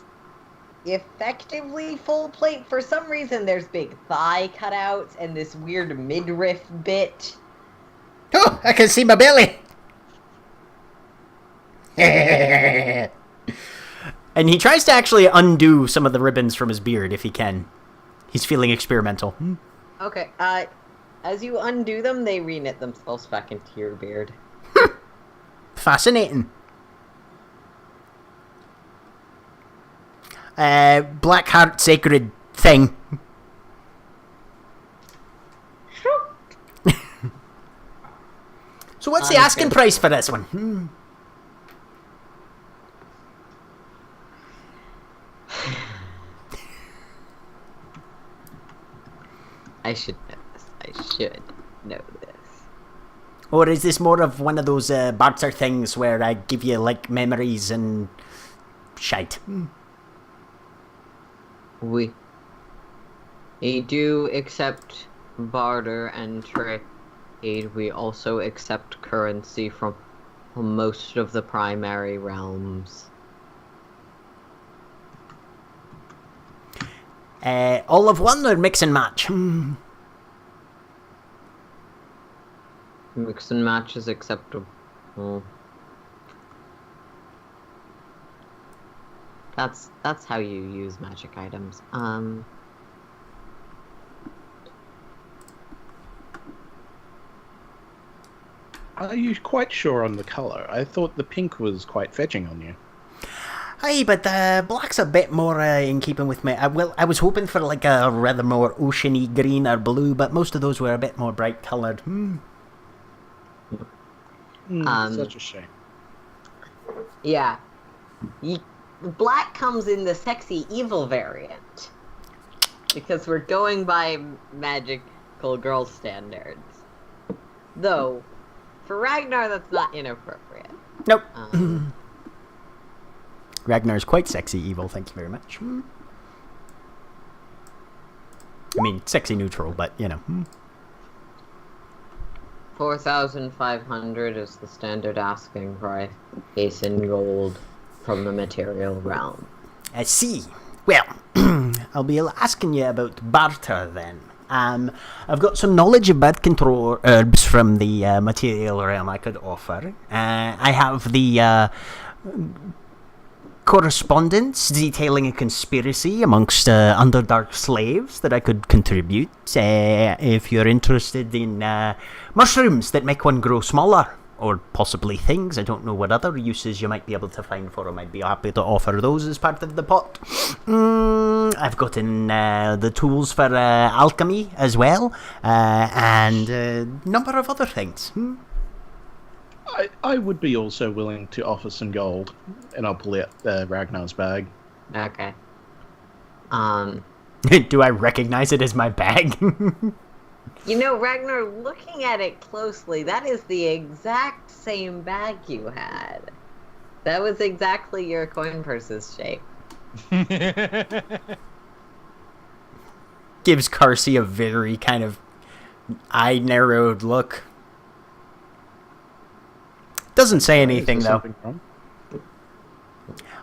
effectively full plate. For some reason, there's big thigh cutouts and this weird midriff bit. Oh, I can see my belly! And he tries to actually undo some of the ribbons from his beard if he can. He's feeling experimental. Okay, as you undo them, they reknit themselves back into your beard. Fascinating. Black heart sacred thing. So what's the asking price for this one? I should know this. I should know this. Or is this more of one of those barter things where I give you, like, memories and shite? We do accept barter and trade. We also accept currency from most of the primary realms. All of one or mix and match? Mix and match is acceptable. That's how you use magic items. Are you quite sure on the colour? I thought the pink was quite fetching on you. Aye, but black's a bit more in keeping with me. I was hoping for like a rather more oceany green or blue, but most of those were a bit more bright coloured. Such a shame. Yeah. Black comes in the sexy evil variant. Because we're going by magic typical girl standards. Though, for Ragnar, that's not inappropriate. Nope. Um, Ragnar's quite sexy evil, thank you very much. I mean, sexy neutral, but, you know. 4,500 is the standard asking price. Case in gold from the material realm. I see. Well, I'll be asking you about barter then. I've got some knowledge of birth control herbs from the material realm I could offer. I have the correspondence detailing a conspiracy amongst Underdark slaves that I could contribute if you're interested in mushrooms that make one grow smaller. Or possibly things. I don't know what other uses you might be able to find for them. I'd be happy to offer those as part of the pot. I've gotten the tools for alchemy as well, and a number of other things. I would be also willing to offer some gold, and I'll pull out Ragnar's bag. Okay. Do I recognize it as my bag? You know, Ragnar, looking at it closely, that is the exact same bag you had. That was exactly your coin purse's shape. Gives Carsey a very kind of eye-narrowed look. Doesn't say anything, though.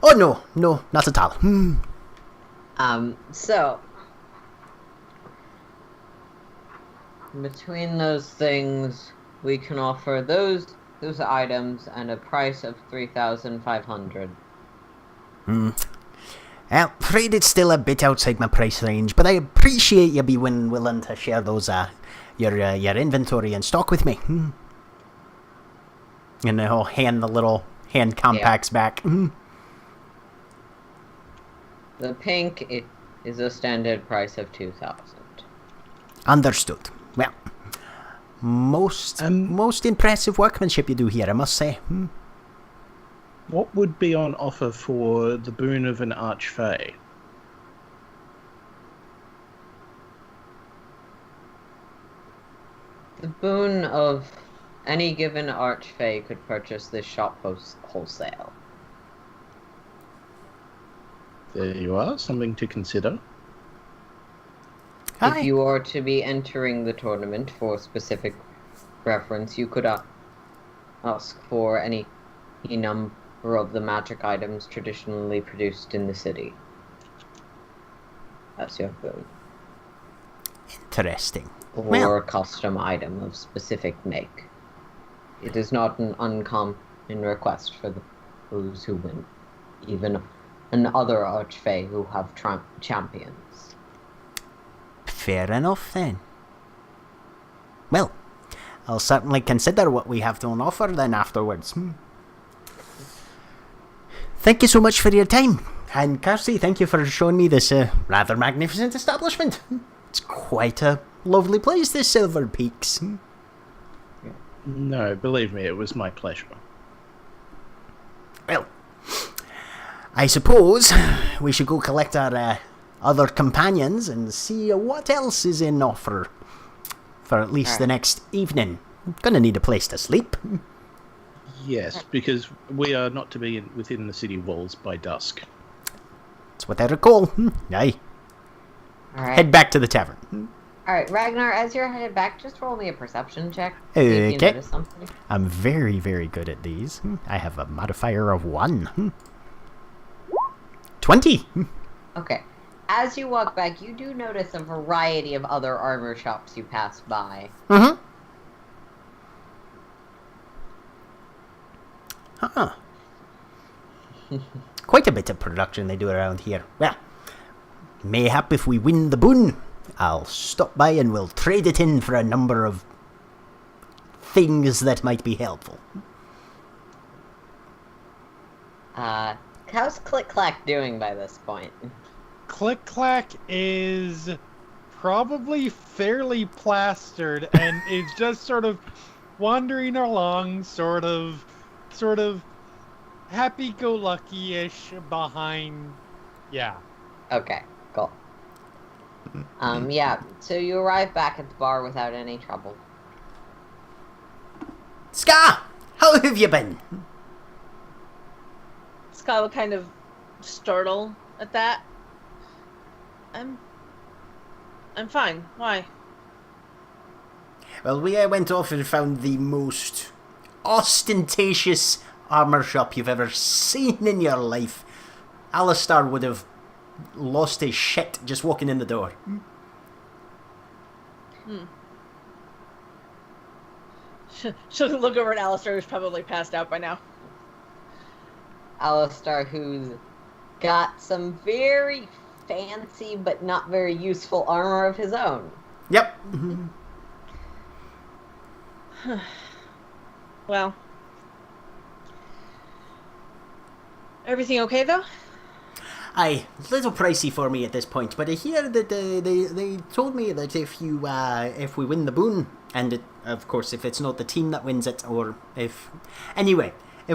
Oh, no, not at all. So... between those things, we can offer those items and a price of 3,500. Well, afraid it's still a bit outside my price range, but I appreciate you being willing to share those your inventory and stock with me. And I'll hand the little hand compacts back. The pink is a standard price of 2,000. Understood. Well, most impressive workmanship you do here, I must say. What would be on offer for the boon of an archfey? The boon of any given archfey could purchase this shop wholesale. There you are, something to consider. Hi. If you are to be entering the tournament for specific reference, you could ask for any number of the magic items traditionally produced in the city. That's your boon. Interesting. Or a custom item of specific make. It is not an uncommon request for those who win, even another archfey who have champions. Fair enough, then. Well, I'll certainly consider what we have to offer then afterwards. Thank you so much for your time. And Carsey, thank you for showing me this rather magnificent establishment. It's quite a lovely place, this Silver Peaks. No, believe me, it was my pleasure. Well, I suppose we should go collect our other companions and see what else is in offer for at least the next evening. I'm gonna need a place to sleep. Yes, because we are not to be within the city walls by dusk. That's what I recall. Aye. Alright. Head back to the tavern. Alright, Ragnar, as you're headed back, just roll me a perception check. See if you Okay. notice something. I'm very, very good at these. I have a modifier of 1. 20. Okay. As you walk back, you do notice a variety of other armor shops you pass by. Mm-hmm. Huh. Quite a bit of production they do around here. Well, mayhap if we win the boon, I'll stop by and we'll trade it in for a number of things that might be helpful. How's Click Clack doing by this point? Click Clack is probably fairly plastered and is just sort of wandering along, sort of happy-go-lucky-ish behind. Yeah. Okay, cool. Yeah, so you arrive back at the bar without any trouble. Ska, how have you been? Scott will kind of startle at that. I'm fine. Why? Well, we went off and found the most ostentatious armor shop you've ever seen in your life. Alistar would have lost his shit just walking in the door. She'll look over at Alistair, who's probably passed out by now. Alistar, who's got some very fancy but not very useful armor of his own. Yep. Well, everything okay though? Aye, a little pricey for me at this point, but I hear that they told me that if we win the boon, and of course if it's not the team that wins it, or if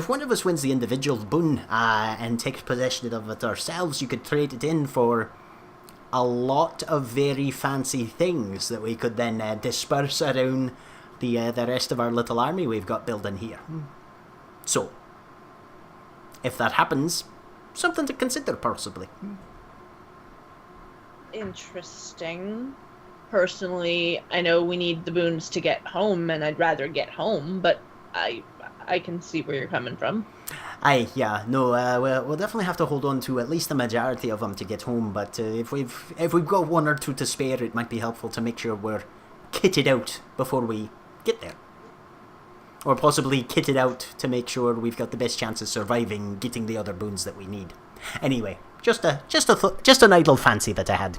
one of us wins the individual boon and takes possession of it ourselves, you could trade it in for a lot of very fancy things that we could then disperse around the rest of our little army we've got building here. So, if that happens, something to consider, possibly. Interesting. Personally, I know we need the boons to get home, and I'd rather get home, but I can see where you're coming from. Aye, yeah, no, we'll definitely have to hold on to at least the majority of them to get home, but if we've got one or two to spare, it might be helpful to make sure we're kitted out before we get there. Or possibly kitted out to make sure we've got the best chance of surviving getting the other boons that we need. Anyway, just an idle fancy that I had.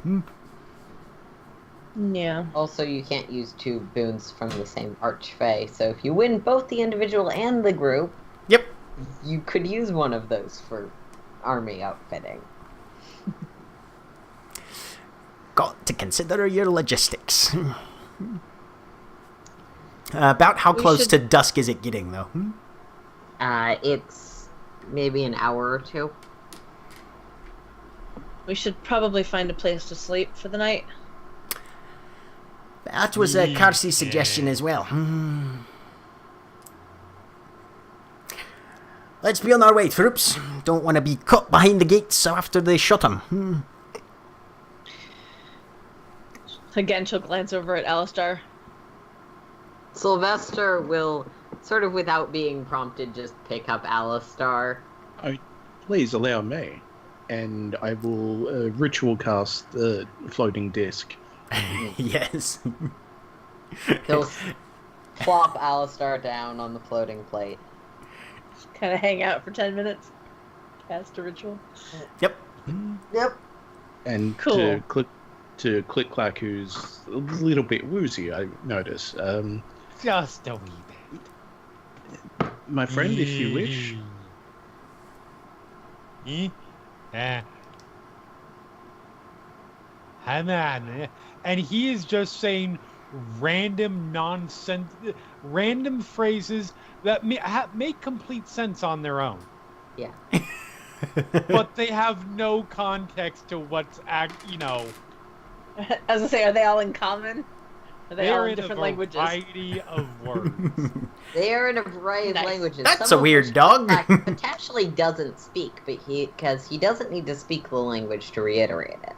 Yeah. Also, you can't use two boons from the same archfey, so if you win both the individual and the group, Yep. you could use one of those for army outfitting. Got to consider your logistics. About how close to dusk is it getting, though? It's maybe an hour or two. We should probably find a place to sleep for the night. That was Carsey's suggestion as well. Let's be on our way, troops. Don't want to be caught behind the gates after they shut them. Again, she'll glance over at Alistar. Sylvester will, sort of without being prompted, just pick up Alistar. Please allow me, and I will ritual cast the floating disc. Yes. He'll plop Alistar down on the floating plate. Kind of hang out for 10 minutes. Cast a ritual. Yep. Yep. And Cool. to Click Clack, who's a little bit woozy, I notice. Just a wee bit. My friend, if you wish. Hanan. And he is just saying random nonsense, random phrases that make complete sense on their own. Yeah. But they have no context to what's As I say, are they all in common? Are they all in different a languages? variety of words. They are in a variety Nice. of languages. That's Some a of weird which dog. Jack potentially doesn't speak, but because he doesn't need to speak the language to reiterate it.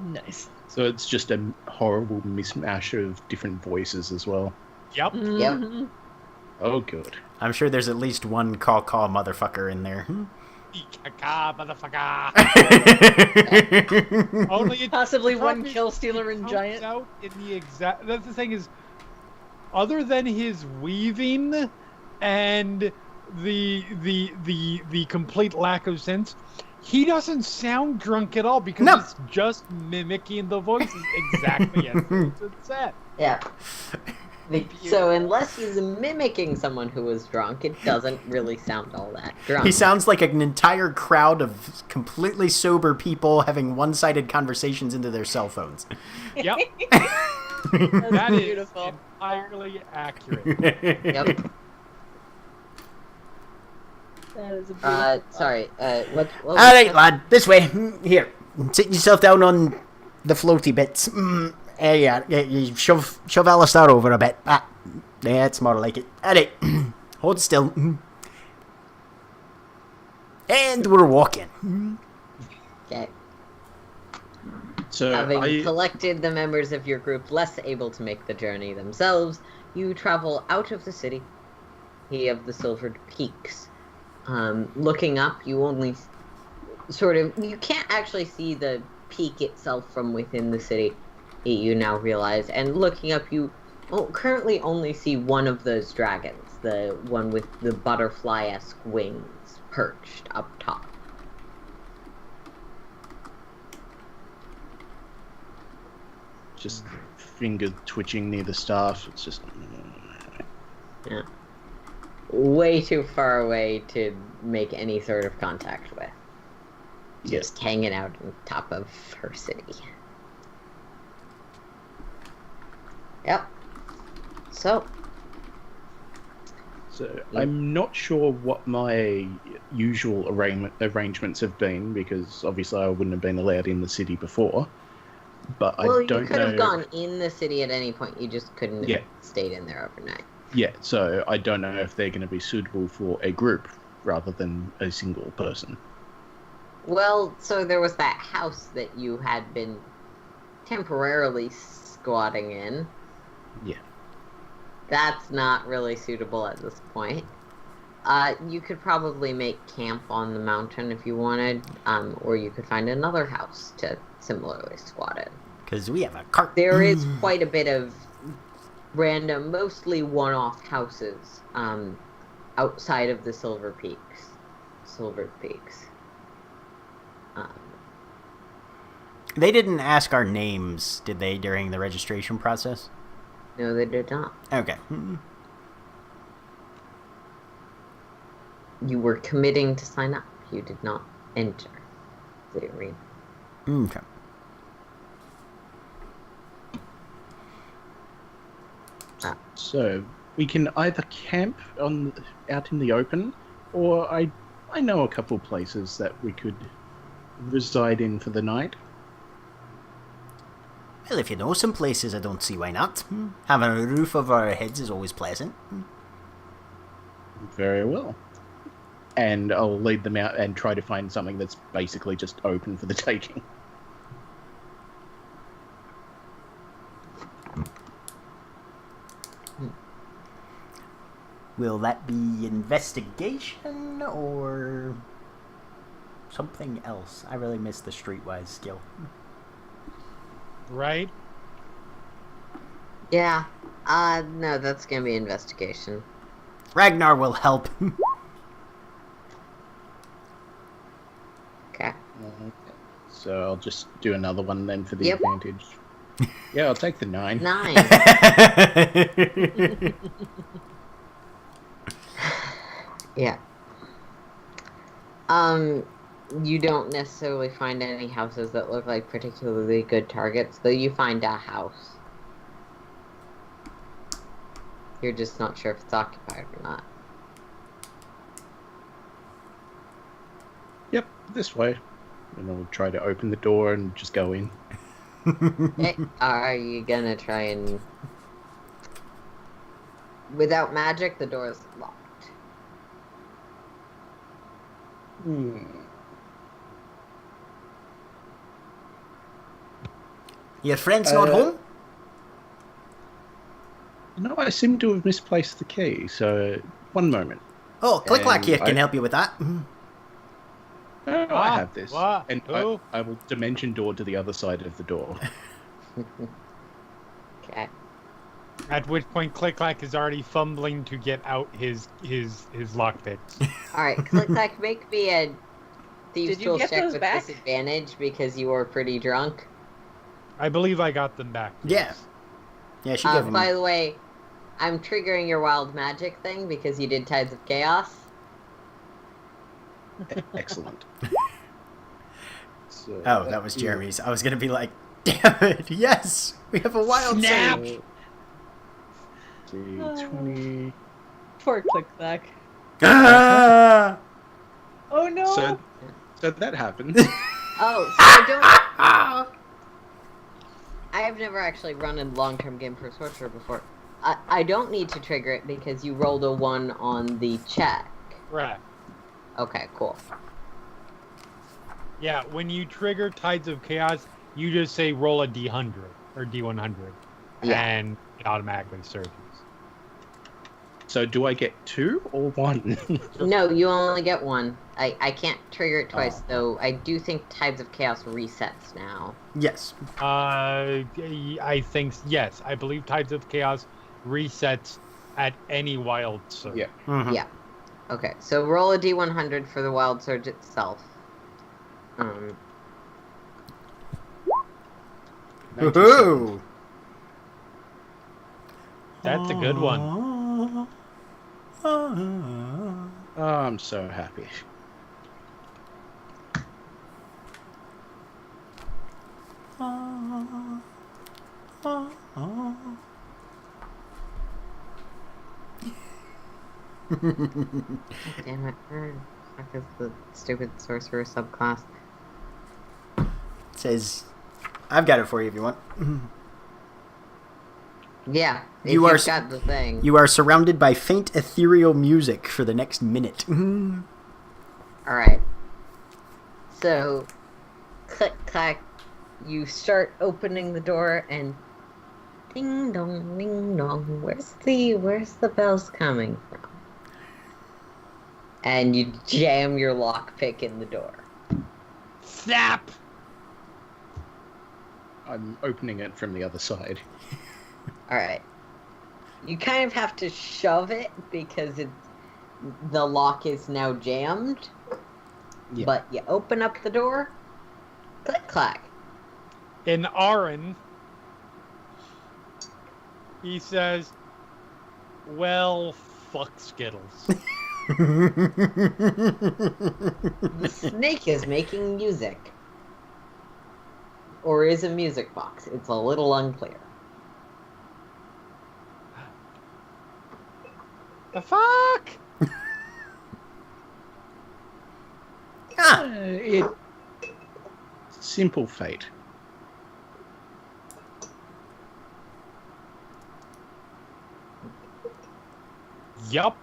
Nice. So it's just a horrible mismatch of different voices as well. Yep. Mhm. Oh, good. I'm sure there's at least one caw-caw motherfucker in there. Motherfucker. Only it Possibly one probably kill stealer and comes giant. out in the exact. That's the thing is, other than his weaving and the complete lack of sense, he doesn't sound drunk at all because No. it's just mimicking the voices exactly as it's said. Yeah. So unless he's mimicking someone who was drunk, it doesn't really sound all that drunk. He sounds like an entire crowd of completely sober people having one-sided conversations into their cell phones. Yep, That's that is beautiful. entirely accurate. Yep. That is a beautiful. Sorry. What All right, lad, this way. Here, sit yourself down on the floaty bits. Yeah, you shove Alistar over a bit. Yeah, it's more like it. Alright, hold still. And we're walking. Okay. So Having collected the members of your group less able to make the journey themselves, you travel out of the city of the Silvered Peaks. Looking up, you only you can't actually see the peak itself from within the city, you now realize. And looking up, you currently only see one of those dragons, the one with the butterfly-esque wings perched up top. just finger twitching near the staff. It's just. Yeah. Way too far away to make any sort of contact with. Just hanging out on top of her city. Yep. So I'm not sure what my usual arrangements have been, because obviously I wouldn't have been allowed in the city before. But well, I don't know. you could have gone in the city at any point. You just couldn't have stayed in there overnight. Yeah, so I don't know if they're going to be suitable for a group rather than a single person. Well, so there was that house that you had been temporarily squatting in. Yeah. That's not really suitable at this point. You could probably make camp on the mountain if you wanted, or you could find another house to similarly squat in. Because we have a cart. There is quite a bit of random, mostly one-off houses outside of the Silver Peaks. They didn't ask our names, did they, during the registration process? No, they did not. Okay. You were committing to sign up. You did not enter the arena. Okay. So we can either camp out in the open, or I know a couple places that we could reside in for the night. Well, if you know some places, I don't see why not. Having a roof over our heads is always pleasant. Very well. And I'll lead them out and try to find something that's basically just open for the taking. Will that be investigation or something else? I really miss the streetwise skill. Right? Yeah. No, that's gonna be investigation. Ragnar will help. Okay. So I'll just do another one then for the advantage. Yeah, I'll take the 9. 9. Yeah. You don't necessarily find any houses that look like particularly good targets, though you find a house. You're just not sure if it's occupied or not. Yep, this way. And I'll try to open the door and just go in. Are you gonna try and... Without magic, the door is locked. Your friend's not home? No, I seem to have misplaced the key, so one moment. Oh, Click-Clack here can help you with that. Oh, I have this. What? And I will dimension door to the other side of the door. Okay. At which point Click-Clack is already fumbling to get out his lockpicks. Alright, Click-Clack, make me a Thieves' Did you Tools get check those with back? disadvantage because you were pretty drunk. I believe I got them back. Yeah. Yeah, she gave him. By the way, I'm triggering your wild magic thing because you did Tides of Chaos. Excellent. So, Oh, that was Jeremy's. I was going to be like, damn it, yes! We have a wild Snap! save! 20. Poor Click-Clack. Ah! Oh no! So that happens. Oh, so I've never actually run a long-term game for Sorcerer before. I don't need to trigger it because you rolled a 1 on the check. Right. Okay, cool. Yeah, when you trigger Tides of Chaos, you just say roll a D100 or D100, Yeah. and it automatically surges. So do I get 2 or 1? No, you only get 1. I can't trigger it twice, Oh. though. I do think Tides of Chaos resets now. Yes. I think yes. I believe Tides of Chaos resets at any wild surge. Yeah. Mhm. Yeah. Okay, so roll a D100 for the Wild Surge itself. Woohoo! That's a good one. Oh, I'm so happy. Damn it. Fuck is the stupid Sorcerer subclass. Says, I've got it for you if you want. Yeah, if You are you've got the thing. You are surrounded by faint ethereal music for the next minute. Alright. So, click, clack, you start opening the door and ding dong, where's the bells coming from? And you jam your lockpick in the door. Snap! I'm opening it from the other side. Alright. You kind of have to shove it because the lock is now jammed. Yeah. But you open up the door, click clack. In Aaron, he says, "Well, fuck Skittles." The snake is making music. Or is a music box. It's a little unclear. The fuck? It simple fate. Yup.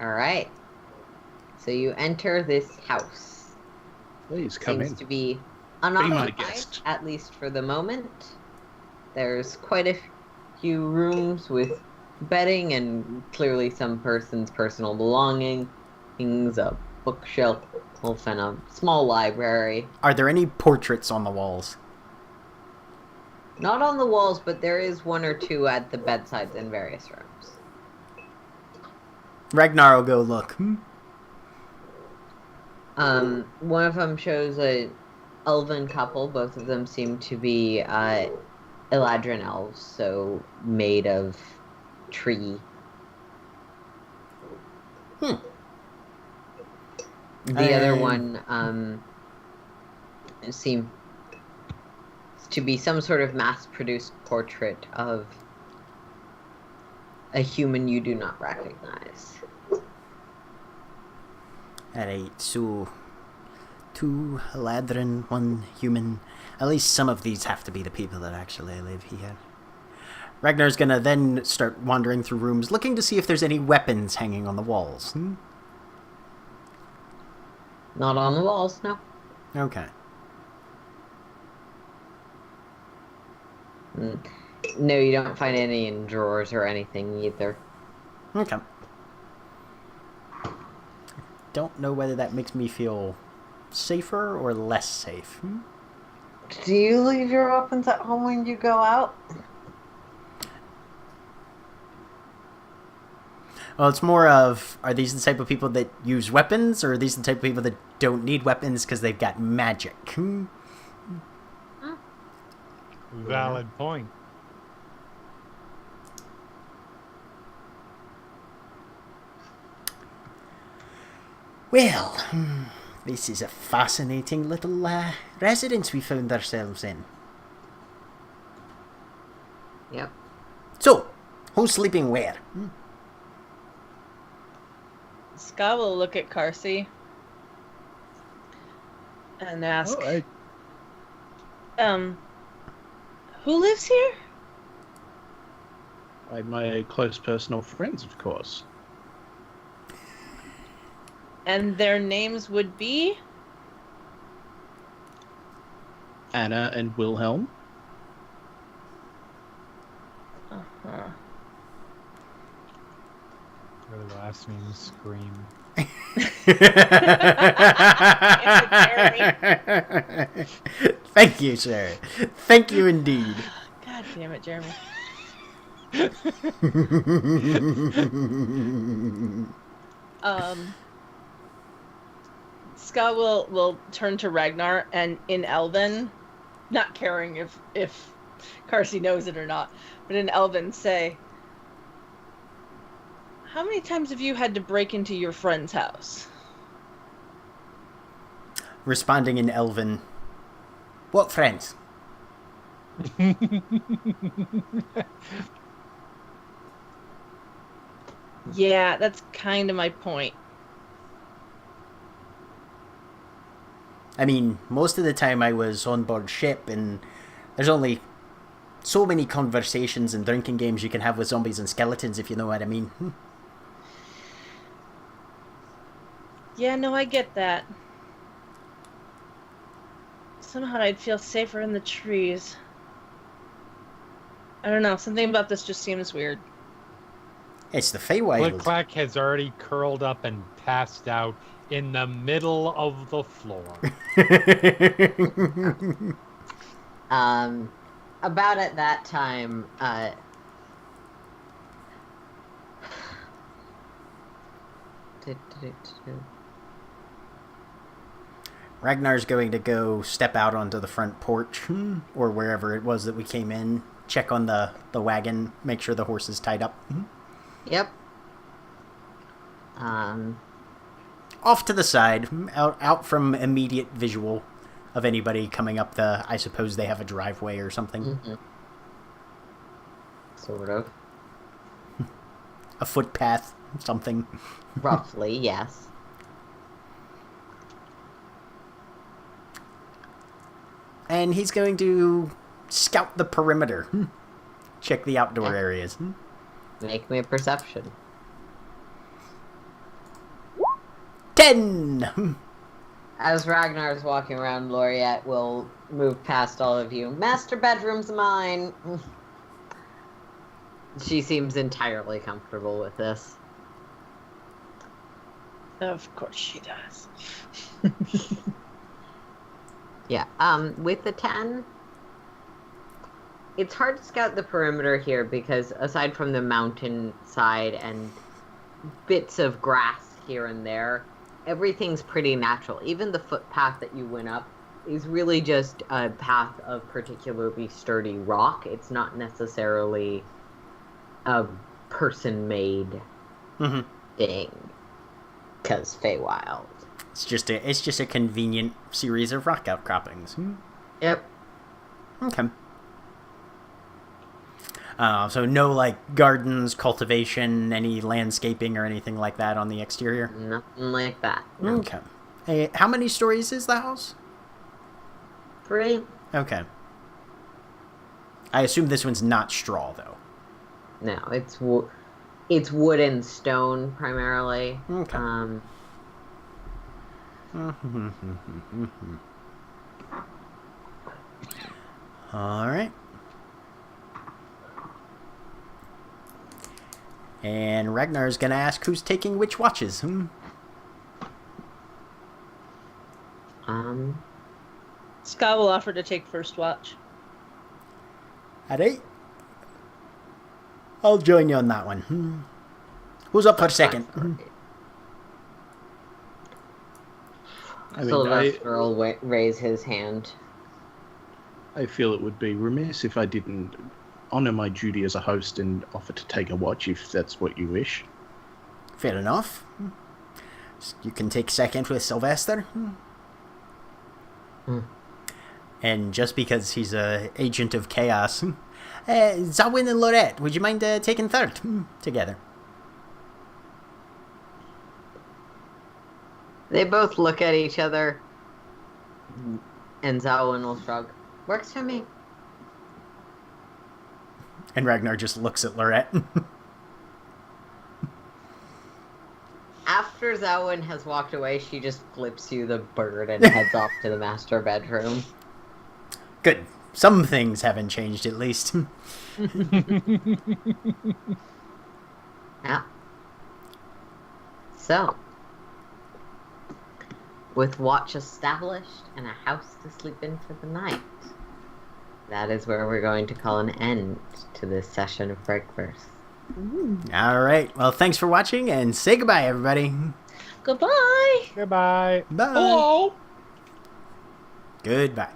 Alright. So you enter this house. Please come Seems in. to be my unoccupied, guest. at least for the moment. There's quite a few rooms with bedding and clearly some person's personal belongings, a bookshelf, and a small library. Are there any portraits on the walls? Not on the walls, but there is 1 or 2 at the bedsides in various rooms. Ragnar will go look. One of them shows a elven couple. Both of them seem to be Eladrin elves, so made of tree. The other one seems to be some sort of mass-produced portrait of a human you do not recognize. Alright, so 2 Eladrin, 1 human. At least some of these have to be the people that actually live here. Ragnar's gonna then start wandering through rooms, looking to see if there's any weapons hanging on the walls. Not on the walls, no. Okay. No, you don't find any in drawers or anything either. Okay. Don't know whether that makes me feel safer or less safe. Do you leave your weapons at home when you go out? Well, it's more of, are these the type of people that use weapons, or are these the type of people that don't need weapons because they've got magic? Valid point. Well, this is a fascinating little residence we found ourselves in. Yep. So, who's sleeping where? Scott will look at Carsey and ask, Who lives here? My close personal friends, of course. And their names would be? Anna and Wilhelm. Uh-huh. Really last name Scream. Thank you, sir. Thank you indeed. God damn it, Jeremy. Scott will turn to Ragnar and in Elven, not caring if Carsey knows it or not, but in Elven say, "How many times have you had to break into your friend's house?" Responding in Elven. What friends? Yeah, that's kind of my point. I mean, most of the time I was on board ship, and there's only so many conversations and drinking games you can have with zombies and skeletons, if you know what I mean. Yeah, no, I get that. Somehow I'd feel safer in the trees. I don't know, something about this just seems weird. It's the Feywild. Click-clack has already curled up and passed out in the middle of the floor. About at that time, Ragnar's going to go step out onto the front porch, or wherever it was that we came in, check on the wagon, make sure the horse is tied up. Yep. Off to the side, out from immediate visual of anybody coming up the... I suppose they have a driveway or something. Mm-hmm. Sort of. A footpath, something. Roughly, yes. And he's going to scout the perimeter. Check the outdoor areas. Make me a perception. 10! As Ragnar is walking around, Laureate will move past all of you. Master bedroom's mine. She seems entirely comfortable with this. Of course she does. Yeah, with the 10, it's hard to scout the perimeter here because aside from the mountain side and bits of grass here and there, everything's pretty natural. Even the footpath that you went up is really just a path of particularly sturdy rock. It's not necessarily a person-made thing, because Feywild. It's just a convenient series of rock outcroppings. Yep. Okay. So no, like, gardens, cultivation, any landscaping or anything like that on the exterior? Nothing like that. No. Okay. Hey, how many stories is the house? 3. Okay. I assume this one's not straw, though. No, it's wood and stone primarily. Okay. All right. And Ragnar's gonna ask who's taking which watches. Scott will offer to take first watch. At 8. I'll join you on that one. Who's up for second? Sylvester will raise his hand. I feel it would be remiss if I didn't honor my duty as a host and offer to take a watch if that's what you wish. Fair enough. You can take second with Sylvester. And just because he's a agent of chaos, Zawin and Lorette, would you mind taking third together? They both look at each other, and Zawin will shrug. Works for me. And Ragnar just looks at Lorette. After Zawin has walked away, she just flips you the bird and heads off to the master bedroom. Good. Some things haven't changed, at least. Yeah. So, with watch established and a house to sleep in for the night, that is where we're going to call an end to this session of Breakverse. All right. Well, thanks for watching, and say goodbye, everybody. Goodbye. Goodbye. Bye. Hello. Goodbye.